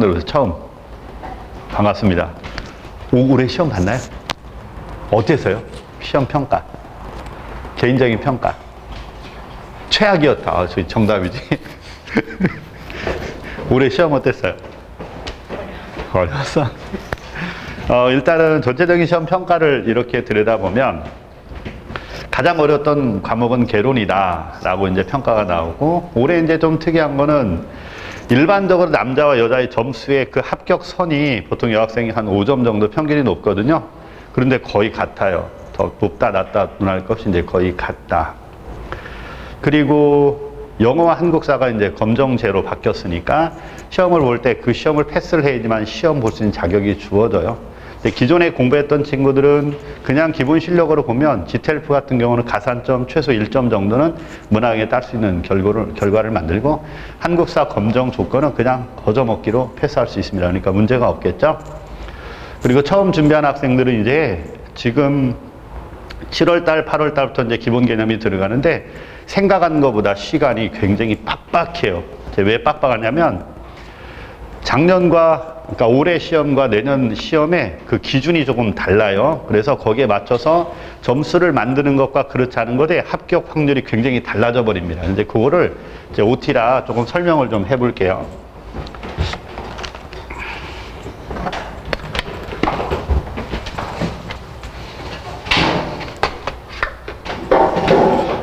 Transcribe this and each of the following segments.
학생들 처음 반갑습니다. 올해 시험 봤나요? 어땠어요? 시험 평가. 개인적인 평가. 최악이었다. 아, 저희 정답이지. 올해 시험 어땠어요? 어려웠어? 일단은 전체적인 시험 평가를 이렇게 들여다보면 가장 어려웠던 과목은 개론이다 라고 이제 평가가 나오고, 올해 이제 좀 특이한 거는 일반적으로 남자와 여자의 점수의 그 합격선이 보통 여학생이 한 5점 정도 평균이 높거든요. 그런데 거의 같아요. 더 높다 낮다 눈할 것이 이제 거의 같다. 그리고 영어와 한국사가 이제 검정제로 바뀌었으니까 시험을 볼 때 그 시험을 패스를 해야지만 시험 볼 수 있는 자격이 주어져요. 근데 기존에 공부했던 친구들은 그냥 기본 실력으로 보면 GTLF 같은 경우는 가산점 최소 1점 정도는 무난하게 딸 수 있는 결과를 만들고, 한국사 검정 조건은 그냥 거저먹기로 패스할 수 있습니다. 그러니까 문제가 없겠죠. 그리고 처음 준비한 학생들은 이제 지금 7월달, 8월달부터 이제 기본 개념이 들어가는데 생각한 것보다 시간이 굉장히 빡빡해요. 왜 빡빡하냐면 작년과, 그러니까 올해 시험과 내년 시험의 그 기준이 조금 달라요. 그래서 거기에 맞춰서 점수를 만드는 것과 그렇지 않은 것의 합격 확률이 굉장히 달라져 버립니다. 근데 그거를 이제 OT라 조금 설명을 좀 해볼게요.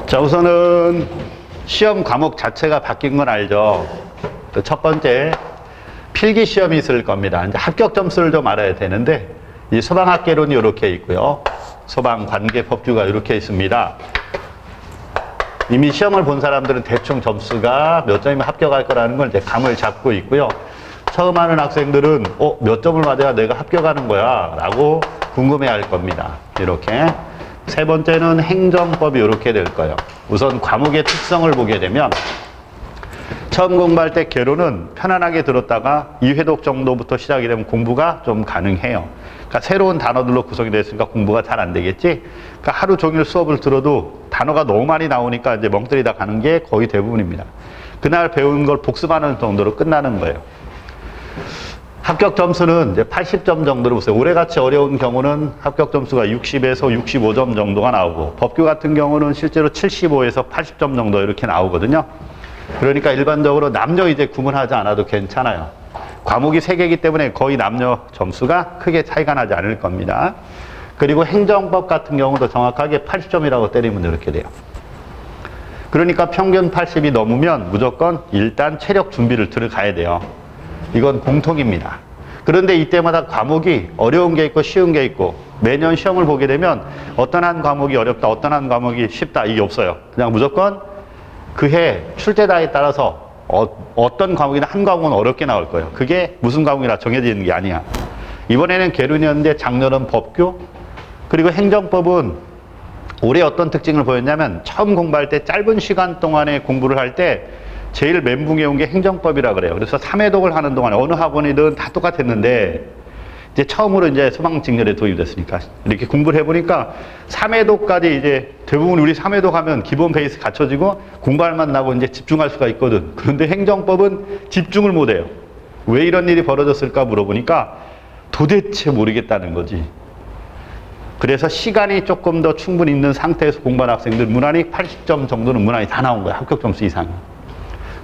자, 우선은 시험 과목 자체가 바뀐 건 알죠. 첫 번째, 필기 시험이 있을 겁니다. 이제 합격 점수를 좀 알아야 되는데, 이 소방학개론이 이렇게 있고요. 소방관계법규가 이렇게 있습니다. 이미 시험을 본 사람들은 대충 점수가 몇 점이면 합격할 거라는 걸 이제 감을 잡고 있고요. 처음 하는 학생들은 몇 점을 맞아야 내가 합격하는 거야 라고 궁금해 할 겁니다. 이렇게. 세 번째는 행정법이 이렇게 될 거예요. 우선 과목의 특성을 보게 되면 처음 공부할 때 개론은 편안하게 들었다가 2회독 정도부터 시작이 되면 공부가 좀 가능해요. 그러니까 새로운 단어들로 구성이 됐으니까 공부가 잘 안 되겠지. 그러니까 하루 종일 수업을 들어도 단어가 너무 많이 나오니까 이제 멍 때리다 가는 게 거의 대부분입니다. 그날 배운 걸 복습하는 정도로 끝나는 거예요. 합격 점수는 이제 80점 정도로 보세요. 올해같이 어려운 경우는 합격 점수가 60에서 65점 정도가 나오고, 법규 같은 경우는 실제로 75에서 80점 정도 이렇게 나오거든요. 그러니까 일반적으로 남녀 이제 구분하지 않아도 괜찮아요. 과목이 3개이기 때문에 거의 남녀 점수가 크게 차이가 나지 않을 겁니다. 그리고 행정법 같은 경우도 정확하게 80점이라고 때리면 이렇게 돼요. 그러니까 평균 80이 넘으면 무조건 일단 체력 준비를 들어가야 돼요. 이건 공통입니다. 그런데 이때마다 과목이 어려운 게 있고 쉬운 게 있고, 매년 시험을 보게 되면 어떤 한 과목이 어렵다, 어떤 한 과목이 쉽다, 이게 없어요. 그냥 무조건 그 해 출제자에 따라서 어떤 과목이나 한 과목은 어렵게 나올 거예요. 그게 무슨 과목이라 정해져 있는 게 아니야. 이번에는 개론이었는데 작년은 법규, 그리고 행정법은 올해 어떤 특징을 보였냐면 처음 공부할 때 짧은 시간 동안에 공부를 할 때 제일 멘붕에 온 게 행정법이라 그래요. 그래서 3회독을 하는 동안에 어느 학원이든 다 똑같았는데, 이제 처음으로 이제 소방직렬에 도입됐으니까 이렇게 공부를 해보니까 3회독까지 이제 대부분 우리 3회독 하면 기본 베이스 갖춰지고 공부할 만 나고 이제 집중할 수가 있거든. 그런데 행정법은 집중을 못 해요. 왜 이런 일이 벌어졌을까 물어보니까 도대체 모르겠다는 거지. 그래서 시간이 조금 더 충분히 있는 상태에서 공부한 학생들 무난히 80점 정도는 무난히 다 나온 거야. 합격 점수 이상이.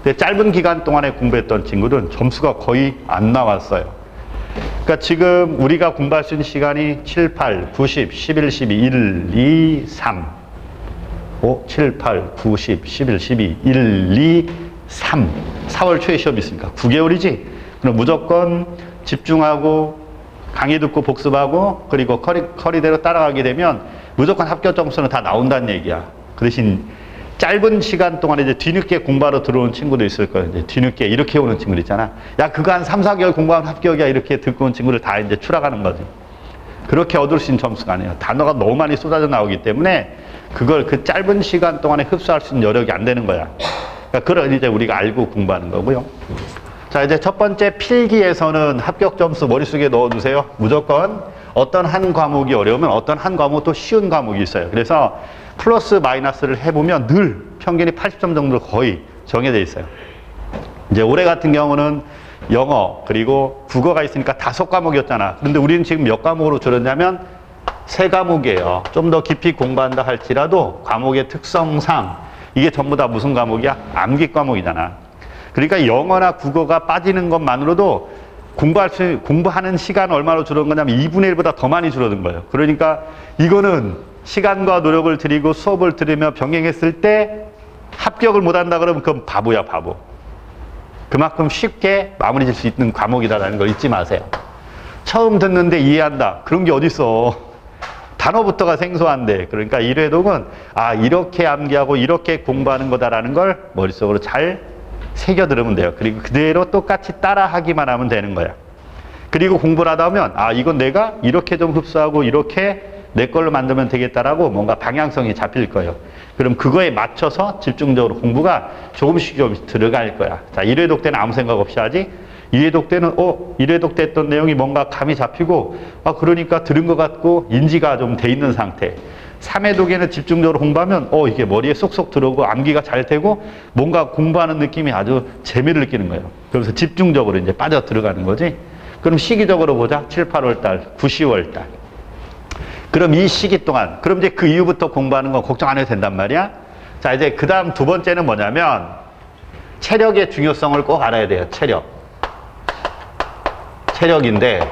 근데 짧은 기간 동안에 공부했던 친구들은 점수가 거의 안 나왔어요. 그러니까 지금 우리가 공부할 수 있는 시간이 7, 8, 9, 10, 11, 12, 1, 2, 3 5, 7, 8, 9, 10, 11, 12, 1, 2, 3 4월 초에 시험이 있으니까 9개월이지? 그럼 무조건 집중하고 강의 듣고 복습하고 그리고 커리대로 따라가게 되면 무조건 합격 점수는 다 나온다는 얘기야. 그 대신 짧은 시간 동안에 이제 뒤늦게 공부하러 들어온 친구도 있을 거예요. 이제 뒤늦게 이렇게 오는 친구들 있잖아. 야, 그거 한 3, 4개월 공부하면 합격이야. 이렇게 듣고 온 친구들 다 이제 추락하는 거지. 그렇게 얻을 수 있는 점수가 아니에요. 단어가 너무 많이 쏟아져 나오기 때문에 그걸 그 짧은 시간 동안에 흡수할 수 있는 여력이 안 되는 거야. 그러니까 그걸 이제 우리가 알고 공부하는 거고요. 자, 이제 첫 번째 필기에서는 합격 점수 머릿속에 넣어두세요. 무조건 어떤 한 과목이 어려우면 어떤 한 과목도 쉬운 과목이 있어요. 그래서 플러스 마이너스를 해보면 늘 평균이 80점 정도 거의 정해져 있어요. 이제 올해 같은 경우는 영어 그리고 국어가 있으니까 5과목이었잖아. 그런데 우리는 지금 몇 과목으로 줄었냐면 3과목이에요. 좀 더 깊이 공부한다 할지라도 과목의 특성상 이게 전부 다 무슨 과목이야? 암기 과목이잖아. 그러니까 영어나 국어가 빠지는 것만으로도 공부하는 시간 얼마로 줄어든 거냐면 2분의 1보다 더 많이 줄어든 거예요. 그러니까 이거는 시간과 노력을 들이고 수업을 들으며 병행했을 때 합격을 못한다 그러면 그건 바보야, 바보. 그만큼 쉽게 마무리 질 수 있는 과목이다라는 걸 잊지 마세요. 처음 듣는데 이해한다. 그런 게 어딨어. 단어부터가 생소한데. 그러니까 1회독은 이렇게 암기하고 이렇게 공부하는 거다라는 걸 머릿속으로 잘 새겨 들으면 돼요. 그리고 그대로 똑같이 따라 하기만 하면 되는 거야. 그리고 공부를 하다 보면 이건 내가 이렇게 좀 흡수하고 이렇게 내 걸로 만들면 되겠다라고 뭔가 방향성이 잡힐 거예요. 그럼 그거에 맞춰서 집중적으로 공부가 조금씩 들어갈 거야. 자, 1회독 때는 아무 생각 없이 하지. 2회독 때는 1회독 때 했던 내용이 뭔가 감이 잡히고 그러니까 들은 것 같고 인지가 좀 돼 있는 상태. 3회독에는 집중적으로 공부하면 이게 머리에 쏙쏙 들어오고 암기가 잘 되고 뭔가 공부하는 느낌이 아주 재미를 느끼는 거예요. 그래서 집중적으로 이제 빠져 들어가는 거지. 그럼 시기적으로 보자. 7, 8월 달, 9, 10월 달. 그럼 이 시기 동안, 그럼 이제 그 이후부터 공부하는 건 걱정 안 해도 된단 말이야. 자, 이제 그 다음 두 번째는 뭐냐면 체력의 중요성을 꼭 알아야 돼요. 체력인데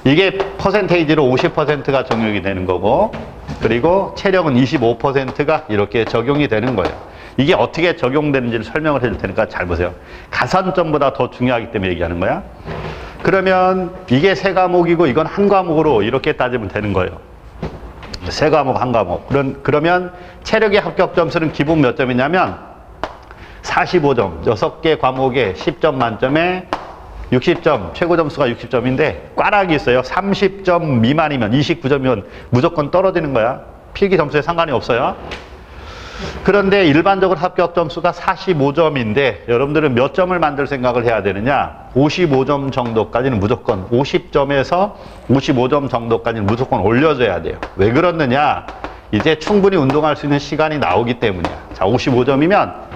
이게 퍼센테이지로 50%가 적용이 되는 거고, 그리고 체력은 25%가 이렇게 적용이 되는 거예요. 이게 어떻게 적용되는지를 설명을 해줄 테니까 잘 보세요. 가산점보다 더 중요하기 때문에 얘기하는 거야. 그러면 이게 3과목이고 이건 1과목으로 이렇게 따지면 되는 거예요. 3과목, 1과목. 그러면 체력의 합격 점수는 기본 몇 점이냐면 45점, 6개 과목에 10점 만점에 60점, 최고 점수가 60점인데 꽈락이 있어요. 30점 미만이면, 29점이면 무조건 떨어지는 거야. 필기 점수에 상관이 없어요. 그런데 일반적으로 합격 점수가 45점인데 여러분들은 몇 점을 만들 생각을 해야 되느냐? 55점 정도까지는 무조건, 50점에서 55점 정도까지는 무조건 올려줘야 돼요. 왜 그렇느냐? 이제 충분히 운동할 수 있는 시간이 나오기 때문이야. 자, 55점이면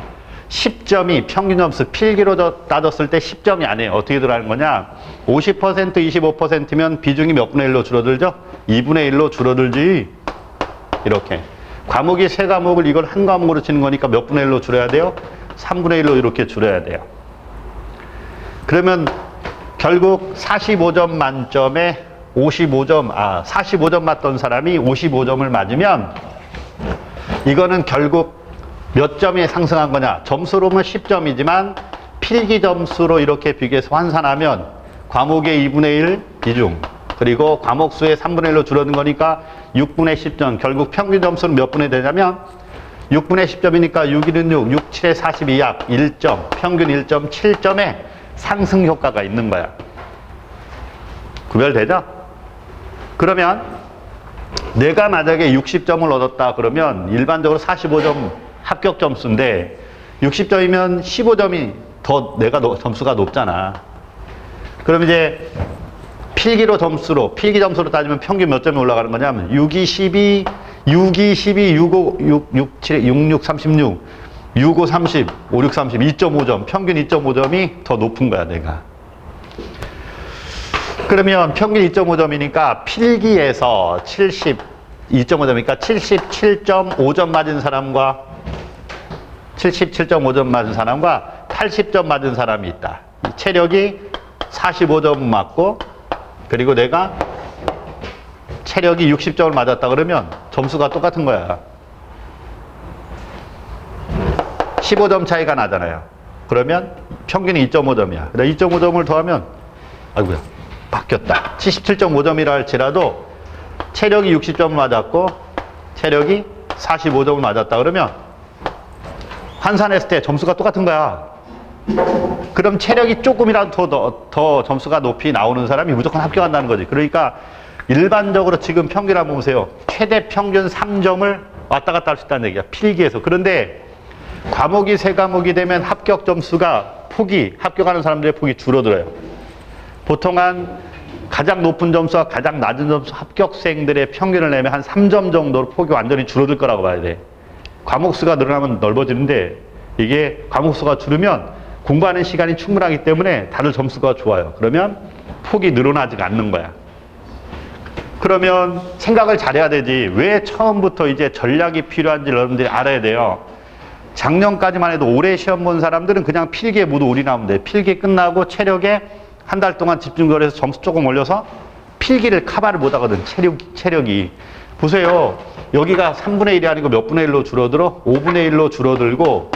10점이 평균 점수, 필기로 따졌을 때 10점이 아니에요. 어떻게 들어가는 거냐? 50%, 25%면 비중이 몇 분의 1로 줄어들죠? 2분의 1로 줄어들지. 이렇게. 과목이 3과목을 이걸 1과목으로 치는 거니까 몇 분의 1로 줄여야 돼요? 3분의 1로 이렇게 줄여야 돼요. 그러면 결국 45점 만점에 45점 맞던 사람이 55점을 맞으면 이거는 결국 몇 점이 상승한 거냐? 점수로 보면 10점이지만 필기 점수로 이렇게 비교해서 환산하면 과목의 2분의 1 비중, 그리고 과목 수의 3분의 1로 줄어든 거니까 6분의 10점. 결국 평균 점수는 몇 분이 되냐면 6분의 10점이니까 6, 1은 6, 6, 7에 42 약 1점, 평균 1.7점의 상승 효과가 있는 거야. 구별되죠? 그러면 내가 만약에 60점을 얻었다 그러면 일반적으로 45점 합격 점수인데 60점이면 15점이 더 내가 점수가 높잖아. 그럼 이제 필기 점수로 따지면 평균 몇 점이 올라가는 거냐면 6, 2, 12, 6, 2, 12, 6, 5, 6, 7, 6, 6, 36, 6, 5, 30, 5, 6, 30, 2.5점, 평균 2.5점이 더 높은 거야, 내가. 그러면 평균 2.5점이니까 필기에서 2.5점이니까 77.5점 맞은 사람과 77.5점 맞은 사람과 80점 맞은 사람이 있다. 체력이 45점 맞고, 그리고 내가 체력이 60점을 맞았다 그러면 점수가 똑같은 거야. 15점 차이가 나잖아요. 그러면 평균이 2.5점이야. 2.5점을 더하면 아이고야, 바뀌었다. 77.5점이라 할지라도 체력이 60점을 맞았고 체력이 45점을 맞았다 그러면 환산했을 때 점수가 똑같은 거야. 그럼 체력이 조금이라도 더 점수가 높이 나오는 사람이 무조건 합격한다는 거지. 그러니까 일반적으로 지금 평균 한번 보세요. 최대 평균 3점을 왔다 갔다 할 수 있다는 얘기야. 필기에서. 그런데 과목이 3과목이 되면 합격 점수가 합격하는 사람들의 폭이 줄어들어요. 보통 가장 높은 점수와 가장 낮은 점수 합격생들의 평균을 내면 한 3점 정도로 폭이 완전히 줄어들 거라고 봐야 돼. 과목 수가 늘어나면 넓어지는데 이게 과목 수가 줄으면 공부하는 시간이 충분하기 때문에 다들 점수가 좋아요. 그러면 폭이 늘어나지가 않는 거야. 그러면 생각을 잘해야 되지. 왜 처음부터 이제 전략이 필요한지 여러분들이 알아야 돼요. 작년까지만 해도 올해 시험 본 사람들은 그냥 필기에 모두 올인하면 돼. 필기 끝나고 체력에 한 달 동안 집중적으로 해서 점수 조금 올려서 필기를 커버를 못 하거든. 체력이. 보세요. 여기가 3분의 1이 아니고 몇 분의 1로 줄어들어? 5분의 1로 줄어들고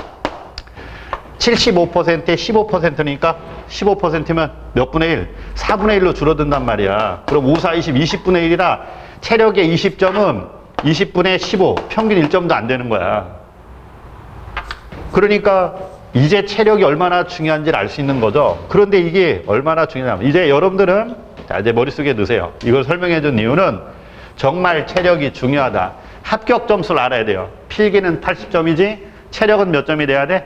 75%에 15%니까 15%면 몇 분의 1? 4분의 1로 줄어든단 말이야. 그럼 5, 4, 20, 20분의 1이라 체력의 20점은 20분의 15, 평균 1점도 안 되는 거야. 그러니까 이제 체력이 얼마나 중요한지를 알 수 있는 거죠. 그런데 이게 얼마나 중요하냐면 이제 여러분들은 자 이제 머릿속에 넣으세요. 이걸 설명해 준 이유는 정말 체력이 중요하다. 합격 점수를 알아야 돼요. 필기는 80점이지 체력은 몇 점이 돼야 돼?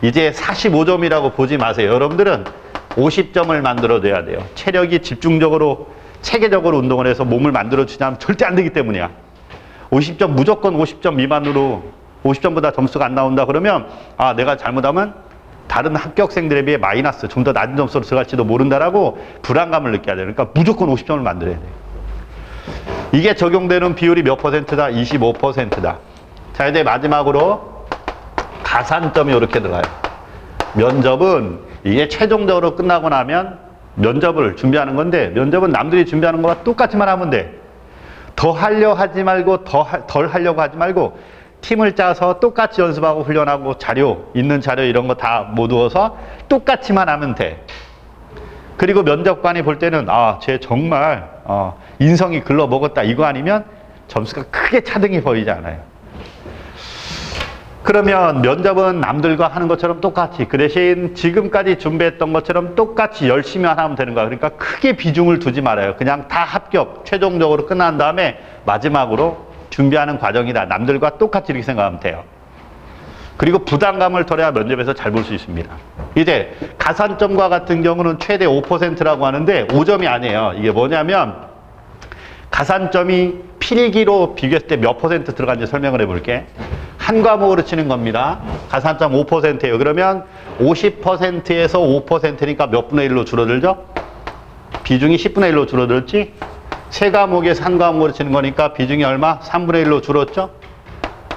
이제 45점이라고 보지 마세요. 여러분들은 50점을 만들어줘야 돼요. 체력이 집중적으로 체계적으로 운동을 해서 몸을 만들어주냐면 절대 안 되기 때문이야. 50점 무조건 50점 미만으로 50점보다 점수가 안 나온다 그러면 아 내가 잘못하면 다른 합격생들에 비해 마이너스 좀 더 낮은 점수로 들어갈지도 모른다라고 불안감을 느껴야 돼요. 그러니까 무조건 50점을 만들어야 돼요. 이게 적용되는 비율이 몇 퍼센트다? 25%다. 자 이제 마지막으로 가산점이 이렇게 들어가요. 면접은 이게 최종적으로 끝나고 나면 면접을 준비하는 건데 면접은 남들이 준비하는 거와 똑같이만 하면 돼. 더 하려 하지 말고 덜 하려고 하지 말고 팀을 짜서 똑같이 연습하고 훈련하고 자료 있는 자료 이런 거 다 모두어서 똑같이만 하면 돼. 그리고 면접관이 볼 때는 아, 쟤 정말 인성이 글러먹었다 이거 아니면 점수가 크게 차등이 보이지 않아요. 그러면 면접은 남들과 하는 것처럼 똑같이 그 대신 지금까지 준비했던 것처럼 똑같이 열심히 하면 되는 거야. 그러니까 크게 비중을 두지 말아요. 그냥 다 합격 최종적으로 끝난 다음에 마지막으로 준비하는 과정이다. 남들과 똑같이 이렇게 생각하면 돼요. 그리고 부담감을 덜어야 면접에서 잘 볼 수 있습니다. 이제 가산점과 같은 경우는 최대 5%라고 하는데 5점이 아니에요. 이게 뭐냐면 가산점이 필기로 비교했을 때 몇 퍼센트 들어간지 설명을 해볼게. 한 과목으로 치는 겁니다. 가산점 5%예요. 그러면 50%에서 5%니까 몇 분의 1로 줄어들죠? 비중이 10분의 1로 줄어들지? 세 과목에서 한 과목으로 치는 거니까 비중이 얼마? 3분의 1로 줄었죠?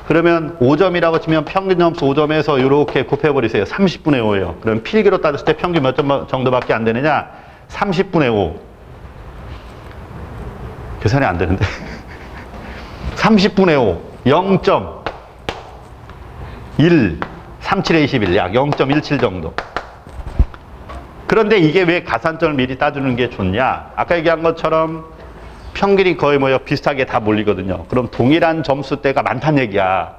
그러면 5점이라고 치면 평균 점수 5점에서 이렇게 곱해버리세요. 30분의 5예요. 그럼 필기로 따졌을 때 평균 몇 점 정도밖에 안 되느냐? 30분의 5. 계산이 안 되는데. 30분의 5. 0.1. 37에 21. 약 0.17 정도. 그런데 이게 왜 가산점을 미리 따주는 게 좋냐? 아까 얘기한 것처럼 평균이 거의 뭐요 비슷하게 다 몰리거든요. 그럼 동일한 점수대가 많다는 얘기야.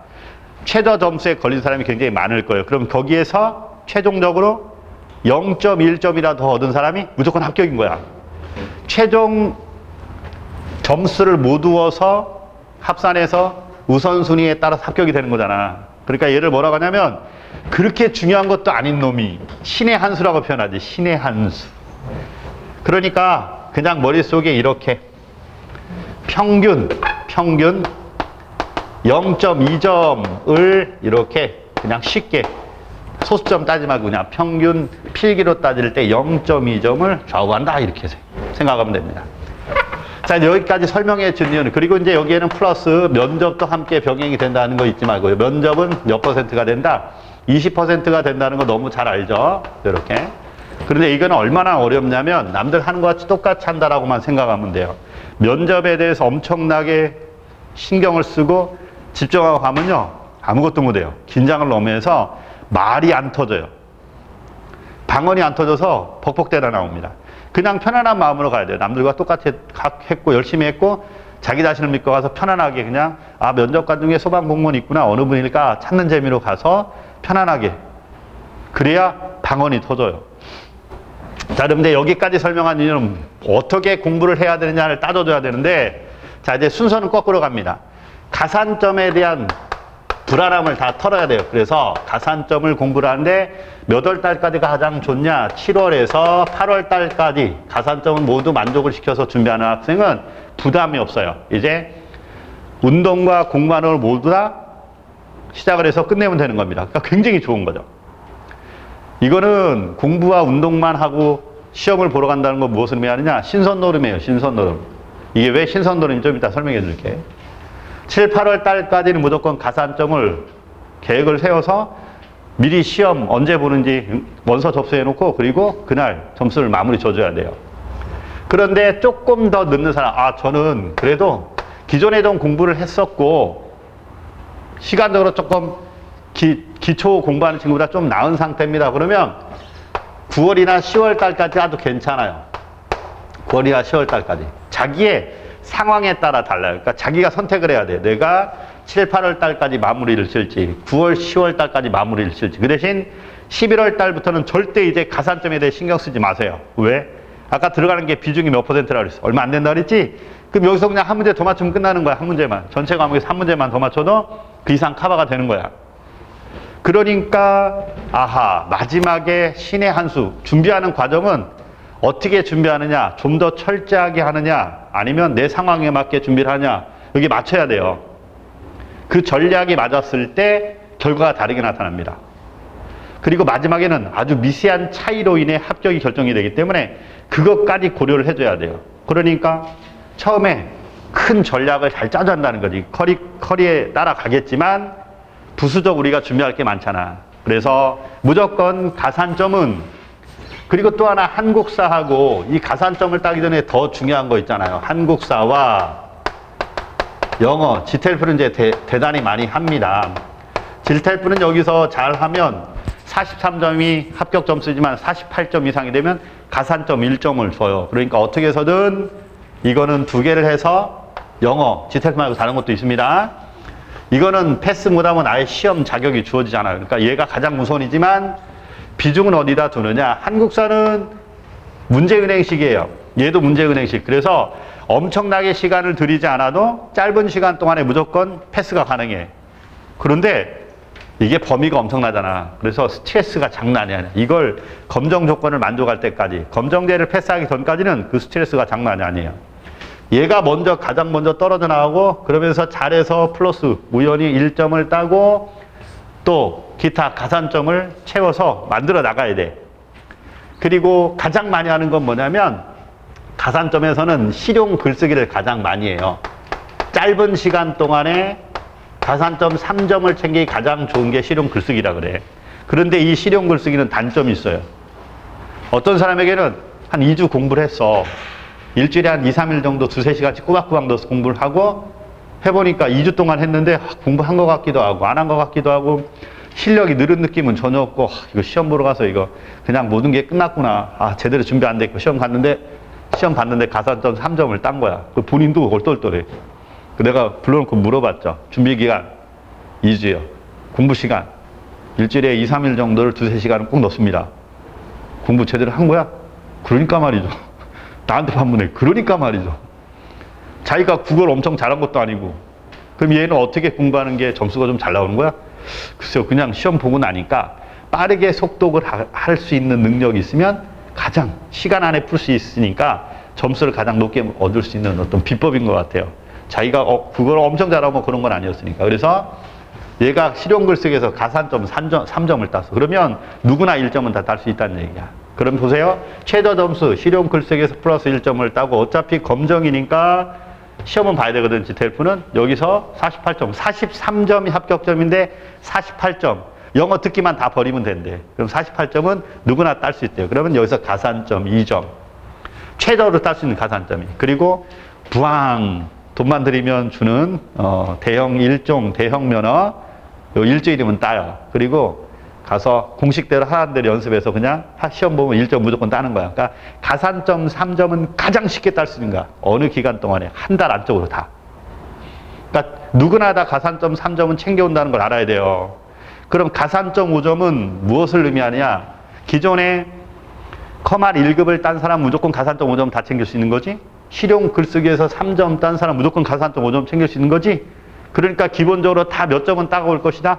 최저 점수에 걸린 사람이 굉장히 많을 거예요. 그럼 거기에서 최종적으로 0.1점이라도 더 얻은 사람이 무조건 합격인 거야. 최종 점수를 모두어서 합산해서 우선순위에 따라서 합격이 되는 거잖아. 그러니까 얘를 뭐라고 하냐면 그렇게 중요한 것도 아닌 놈이 신의 한 수라고 표현하지. 신의 한 수. 그러니까 그냥 머릿속에 이렇게 평균 0.2점을 이렇게 그냥 쉽게 소수점 따지 말고 그냥 평균 필기로 따질 때 0.2점을 좌우한다 이렇게 생각하면 됩니다. 자, 여기까지 설명해 준 이유는 그리고 이제 여기에는 플러스 면접도 함께 병행이 된다는 거 잊지 말고요. 면접은 몇 퍼센트가 된다? 20%가 된다는 거 너무 잘 알죠? 이렇게. 그런데 이거는 얼마나 어렵냐면 남들 하는 것 같이 똑같이 한다라고만 생각하면 돼요. 면접에 대해서 엄청나게 신경을 쓰고 집중하고 가면요 아무것도 못해요. 긴장을 너무 해서 말이 안 터져요. 방언이 안 터져서 벅벅대다 나옵니다. 그냥 편안한 마음으로 가야 돼요. 남들과 똑같이 했고 열심히 했고 자기 자신을 믿고 가서 편안하게 그냥 아 면접관 중에 소방공무원이 있구나 어느 분일까 찾는 재미로 가서 편안하게 그래야 방언이 터져요. 자, 그런데 여기까지 설명한 이유는 어떻게 공부를 해야 되느냐를 따져줘야 되는데 자 이제 순서는 거꾸로 갑니다. 가산점에 대한 불안함을 다 털어야 돼요. 그래서 가산점을 공부를 하는데 몇 월 달까지가 가장 좋냐? 7월에서 8월 달까지 가산점은 모두 만족을 시켜서 준비하는 학생은 부담이 없어요. 이제 운동과 공부하는 걸 모두 다 시작을 해서 끝내면 되는 겁니다. 그러니까 굉장히 좋은 거죠. 이거는 공부와 운동만 하고 시험을 보러 간다는 건 무엇을 의미하느냐? 신선노름이에요, 신선노름. 이게 왜 신선노름인지 좀 이따 설명해 드릴게요. 7, 8월 달까지는 무조건 가산점을 계획을 세워서 미리 시험 언제 보는지 원서 접수해 놓고 그리고 그날 점수를 마무리 줘줘야 돼요. 그런데 조금 더 늦는 사람, 저는 그래도 기존에 좀 공부를 했었고 시간적으로 조금 기초 공부하는 친구보다 좀 나은 상태입니다. 그러면 9월이나 10월 달까지 아주 괜찮아요. 9월이나 10월 달까지. 자기의 상황에 따라 달라요. 그러니까 자기가 선택을 해야 돼요. 내가 7, 8월 달까지 마무리를 칠지, 9월, 10월 달까지 마무리를 칠지. 그 대신 11월 달부터는 절대 이제 가산점에 대해 신경 쓰지 마세요. 왜? 아까 들어가는 게 비중이 몇 %라고 그랬어? 얼마 안 된다 그랬지? 그럼 여기서 그냥 한 문제 더 맞추면 끝나는 거야. 한 문제만. 전체 과목에서 한 문제만 더 맞춰도 그 이상 커버가 되는 거야. 그러니까 마지막에 신의 한 수. 준비하는 과정은 어떻게 준비하느냐, 좀 더 철저하게 하느냐, 아니면 내 상황에 맞게 준비를 하냐, 여기 맞춰야 돼요. 그 전략이 맞았을 때 결과가 다르게 나타납니다. 그리고 마지막에는 아주 미세한 차이로 인해 합격이 결정이 되기 때문에 그것까지 고려를 해줘야 돼요. 그러니까 처음에 큰 전략을 잘 짜줘야 한다는 거지. 커리에 따라가겠지만 부수적 우리가 준비할 게 많잖아. 그래서 무조건 가산점은, 그리고 또 하나 한국사하고 이 가산점을 따기 전에 더 중요한 거 있잖아요. 한국사와 영어, 지텔프는 이제 대단히 많이 합니다. 지텔프는 여기서 잘하면 43점이 합격 점수지만 48점 이상이 되면 가산점 1점을 줘요. 그러니까 어떻게 해서든 이거는 2개를 해서 영어, 지텔프 말고 다른 것도 있습니다. 이거는 패스 못하면 아예 시험 자격이 주어지잖아요. 그러니까 얘가 가장 우선이지만 비중은 어디다 두느냐. 한국사는 문제은행식이에요. 얘도 문제은행식. 그래서 엄청나게 시간을 들이지 않아도 짧은 시간 동안에 무조건 패스가 가능해. 그런데 이게 범위가 엄청나잖아. 그래서 스트레스가 장난이 아니야. 이걸 검정 조건을 만족할 때까지, 검정제를 패스하기 전까지는 그 스트레스가 장난이 아니에요. 얘가 가장 먼저 떨어져 나가고 그러면서 잘해서 플러스 우연히 1점을 따고 또 기타 가산점을 채워서 만들어 나가야 돼. 그리고 가장 많이 하는 건 뭐냐면 가산점에서는 실용 글쓰기를 가장 많이 해요. 짧은 시간 동안에 가산점 3점을 챙기기 가장 좋은 게 실용 글쓰기라 그래. 그런데 이 실용 글쓰기는 단점이 있어요. 어떤 사람에게는 한 2주 공부를 했어. 일주일에 한 2, 3일 정도 2-3시간씩 꼬박꼬박 넣어서 공부를 하고 해보니까 2주 동안 했는데 공부한 것 같기도 하고 안 한 것 같기도 하고 실력이 늘은 느낌은 전혀 없고 이거 시험 보러 가서 이거 그냥 모든 게 끝났구나. 제대로 준비 안 됐고 시험 봤는데 가산점 3점을 딴 거야. 그 본인도 얼떨떨해. 내가 불러놓고 물어봤죠. 준비기간 2주요. 공부시간 일주일에 2, 3일 정도를 2-3시간은 꼭 넣습니다. 공부 제대로 한 거야? 그러니까 말이죠. 나한테 반문해. 그러니까 말이죠. 자기가 국어를 엄청 잘한 것도 아니고. 그럼 얘는 어떻게 공부하는 게 점수가 좀 잘 나오는 거야? 글쎄요. 그냥 시험 보고 나니까 빠르게 속독을 할 수 있는 능력이 있으면 가장 시간 안에 풀 수 있으니까 점수를 가장 높게 얻을 수 있는 어떤 비법인 것 같아요. 자기가 국어를 엄청 잘하고 그런 건 아니었으니까. 그래서 얘가 실용글쓰기에서 가산점 3점을 땄어. 그러면 누구나 1점은 다 딸 수 있다는 얘기야. 그럼 보세요. 최저 점수 실용글쓰기에서 플러스 1점을 따고 어차피 검정이니까 시험은 봐야 되거든. 지텔프는 여기서 48점, 43점이 합격점인데 48점. 영어 듣기만 다 버리면 된대. 그럼 48점은 누구나 딸 수 있대요. 그러면 여기서 가산점 2점. 최저로 딸 수 있는 가산점이. 그리고 부항. 돈만 들이면 주는 대형 일종, 대형 면허 요 일주일이면 따요. 그리고 가서 공식대로 하라는 대로 연습해서 그냥 시험 보면 1점 무조건 따는 거야. 그러니까 가산점 3점은 가장 쉽게 딸 수 있는 거야. 어느 기간 동안에 한 달 안쪽으로 다. 그러니까 누구나 다 가산점 3점은 챙겨온다는 걸 알아야 돼요. 그럼 가산점 5점은 무엇을 의미하느냐? 기존에 커말 1급을 딴 사람 무조건 가산점 5점 다 챙길 수 있는 거지? 실용 글쓰기에서 3점 딴 사람 무조건 가산점 5점 챙길 수 있는 거지? 그러니까 기본적으로 다 몇 점은 따가올 것이다?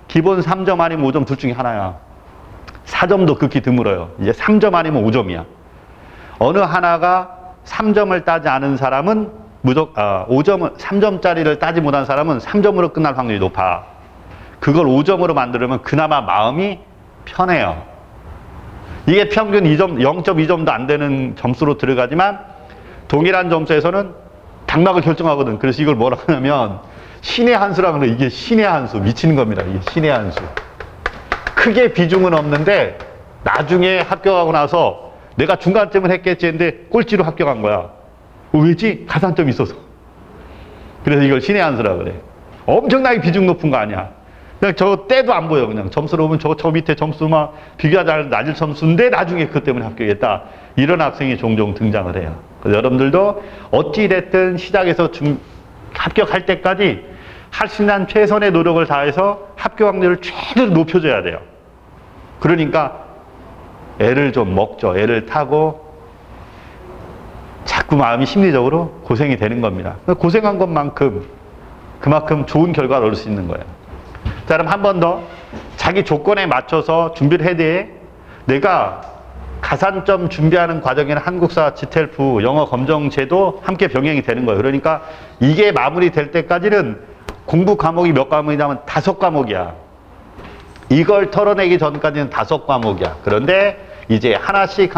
기본 3점 아니면 5점 둘 중에 하나야. 4점도 극히 드물어요. 이제 3점 아니면 5점이야. 어느 하나가 3점을 따지 않은 사람은 3점짜리를 따지 못한 사람은 3점으로 끝날 확률이 높아. 그걸 5점으로 만들면 그나마 마음이 편해요. 이게 평균 2점, 0.2점도 안 되는 점수로 들어가지만 동일한 점수에서는 당락을 결정하거든. 그래서 이걸 뭐라 하냐면 신의 한수라고 그래. 이게 신의 한수. 미치는 겁니다. 이게 신의 한수. 크게 비중은 없는데 나중에 합격하고 나서 내가 중간점을 했겠지 했는데 꼴찌로 합격한 거야. 왜지? 가산점이 있어서. 그래서 이걸 신의 한수라고 그래. 엄청나게 비중 높은 거 아니야. 그냥 저 때도 안 보여. 그냥 점수로 보면 저 밑에 점수만 비교하지 낮을 점수인데 나중에 그것 때문에 합격했다. 이런 학생이 종종 등장을 해요. 그래서 여러분들도 어찌됐든 시작에서 합격할 때까지 할 수 있는 최선의 노력을 다해서 합격 확률을 최대로 높여줘야 돼요. 그러니까 애를 좀 먹죠. 애를 타고 자꾸 마음이 심리적으로 고생이 되는 겁니다. 고생한 것만큼 그만큼 좋은 결과를 얻을 수 있는 거예요. 자, 그럼 한 번 더 자기 조건에 맞춰서 준비를 해야 돼. 내가 가산점 준비하는 과정에는 한국사, 지텔프, 영어 검정제도 함께 병행이 되는 거예요. 그러니까 이게 마무리될 때까지는 공부 과목이 몇 과목이냐면 5과목이야. 이걸 털어내기 전까지는 5과목이야. 그런데 이제 하나씩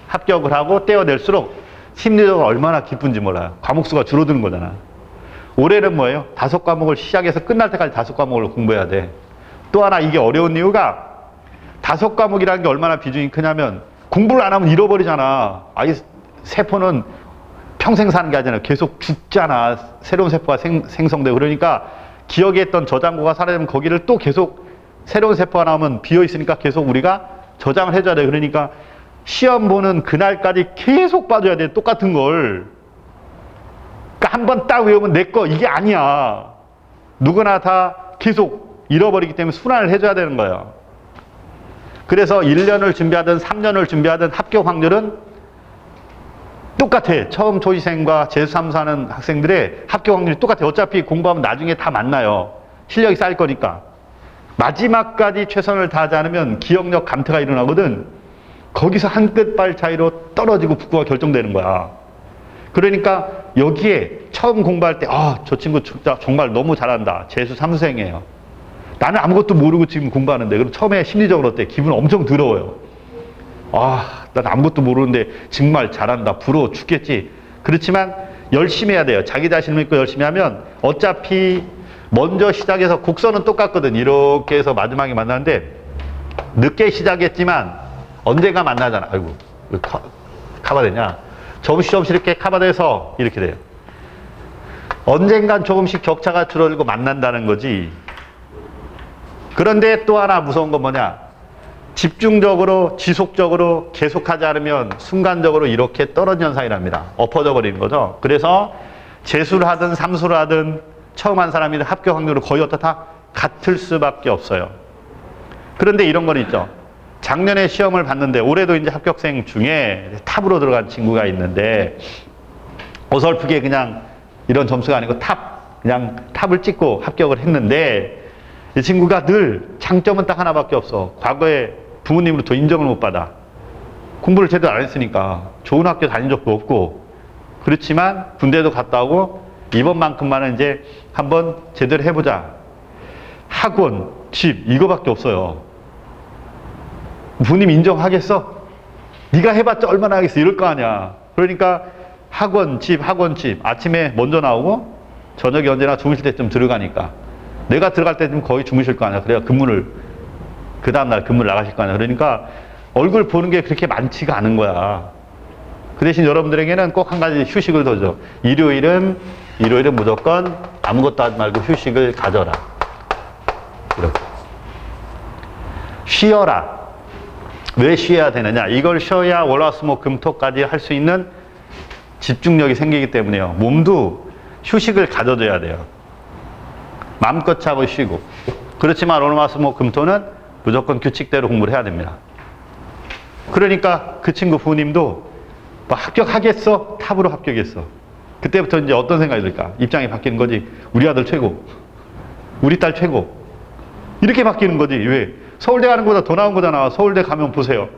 합격을 하고 떼어낼수록 심리적으로 얼마나 기쁜지 몰라요. 과목 수가 줄어드는 거잖아. 올해는 뭐예요? 5과목을 시작해서 끝날 때까지 5과목을 공부해야 돼. 또 하나 이게 어려운 이유가 5과목이라는 게 얼마나 비중이 크냐면 공부를 안 하면 잃어버리잖아. 아이 세포는 평생 사는 게 아니잖아. 계속 죽잖아. 새로운 세포가 생성되고. 그러니까 기억에 있던 저장고가 사라지면 거기를 또 계속 새로운 세포가 나오면 비어있으니까 계속 우리가 저장을 해줘야 돼. 그러니까 시험 보는 그날까지 계속 빠져야 돼. 똑같은 걸. 그러니까 한 번 딱 외우면 내 거 이게 아니야. 누구나 다 계속 잃어버리기 때문에 순환을 해줘야 되는 거예요. 그래서 1년을 준비하든 3년을 준비하든 합격 확률은 똑같아. 처음 초시생과 제3사 하는 학생들의 합격 확률이 똑같아. 어차피 공부하면 나중에 다 만나요. 실력이 쌓일 거니까. 마지막까지 최선을 다하지 않으면 기억력 감퇴가 일어나거든. 거기서 한 끗발 차이로 떨어지고 붙고가 결정되는 거야. 그러니까 여기에 처음 공부할 때 저 친구 정말 너무 잘한다. 재수 3수생이에요. 나는 아무것도 모르고 지금 공부하는데 그럼 처음에 심리적으로 어때? 기분 엄청 더러워요. 난 아무것도 모르는데 정말 잘한다. 부러워 죽겠지. 그렇지만 열심히 해야 돼요. 자기 자신을 믿고 열심히 하면 어차피 먼저 시작해서 곡선은 똑같거든. 이렇게 해서 마지막에 만나는데 늦게 시작했지만 언젠가 만나잖아. 아이고 카바되냐. 조금씩 이렇게 카바돼서 이렇게 돼요. 언젠간 조금씩 격차가 줄어들고 만난다는 거지. 그런데 또 하나 무서운 건 뭐냐. 집중적으로 지속적으로 계속하지 않으면 순간적으로 이렇게 떨어진 현상이랍니다. 엎어져 버리는 거죠. 그래서 재수를 하든 삼수를 하든 처음 한 사람이 합격 확률은 거의 어떻다? 같을 수밖에 없어요. 그런데 이런 건 있죠. 작년에 시험을 봤는데 올해도 이제 합격생 중에 탑으로 들어간 친구가 있는데 어설프게 그냥 이런 점수가 아니고 그냥 탑을 찍고 합격을 했는데 이 친구가 늘 장점은 딱 하나밖에 없어. 과거에 부모님으로부터 인정을 못 받아. 공부를 제대로 안 했으니까 좋은 학교 다닌 적도 없고 그렇지만 군대도 갔다 오고 이번만큼만은 이제 한번 제대로 해보자. 학원, 집 이거밖에 없어요. 부모님 인정하겠어? 네가 해봤자 얼마나 하겠어? 이럴 거 아니야. 그러니까 학원, 집 아침에 먼저 나오고 저녁에 언제나 주무실 때쯤 들어가니까 내가 들어갈 때쯤 거의 주무실 거 아니야. 그래야 그 다음날 근무를 나가실 거 아니야. 그러니까 얼굴 보는 게 그렇게 많지가 않은 거야. 그 대신 여러분들에게는 꼭 한 가지 휴식을 더 줘. 일요일은 무조건 아무것도 하지 말고 휴식을 가져라. 이렇게. 쉬어라. 왜 쉬어야 되느냐. 이걸 쉬어야 월화수목금토까지 할 수 있는 집중력이 생기기 때문에요. 몸도 휴식을 가져줘야 돼요. 마음껏 자고 쉬고. 그렇지만 월화수목금토는 무조건 규칙대로 공부를 해야 됩니다. 그러니까 그 친구 부모님도 합격하겠어? 탑으로 합격했어. 그때부터 이제 어떤 생각이 들까? 입장이 바뀌는 거지. 우리 아들 최고. 우리 딸 최고. 이렇게 바뀌는 거지. 왜? 서울대 가는 것보다 더 나은 거잖아. 서울대 가면 보세요.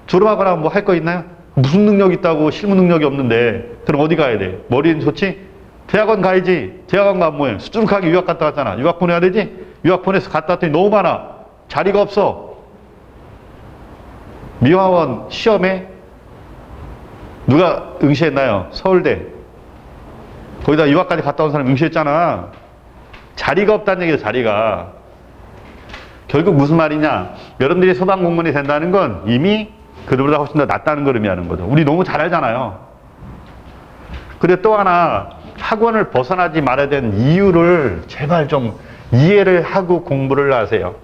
졸업하거나 뭐 할 거 있나요? 무슨 능력 있다고 실무 능력이 없는데 그럼 어디 가야 돼? 머리는 좋지? 대학원 가야지. 대학원 가면 뭐해? 수두룩하게 유학 갔다 왔잖아. 유학 보내야 되지? 유학 보내서 갔다 왔더니 너무 많아. 자리가 없어. 미화원 시험에 누가 응시했나요? 서울대. 거기다 유학까지 갔다 온 사람 응시했잖아. 자리가 없다는 얘기예요, 자리가. 결국 무슨 말이냐? 여러분들이 소방공무원이 된다는 건 이미 그들보다 훨씬 더 낫다는 걸 의미하는 거죠. 우리 너무 잘 알잖아요. 그리고 또 하나, 학원을 벗어나지 말아야 되는 이유를 제발 좀 이해를 하고 공부를 하세요.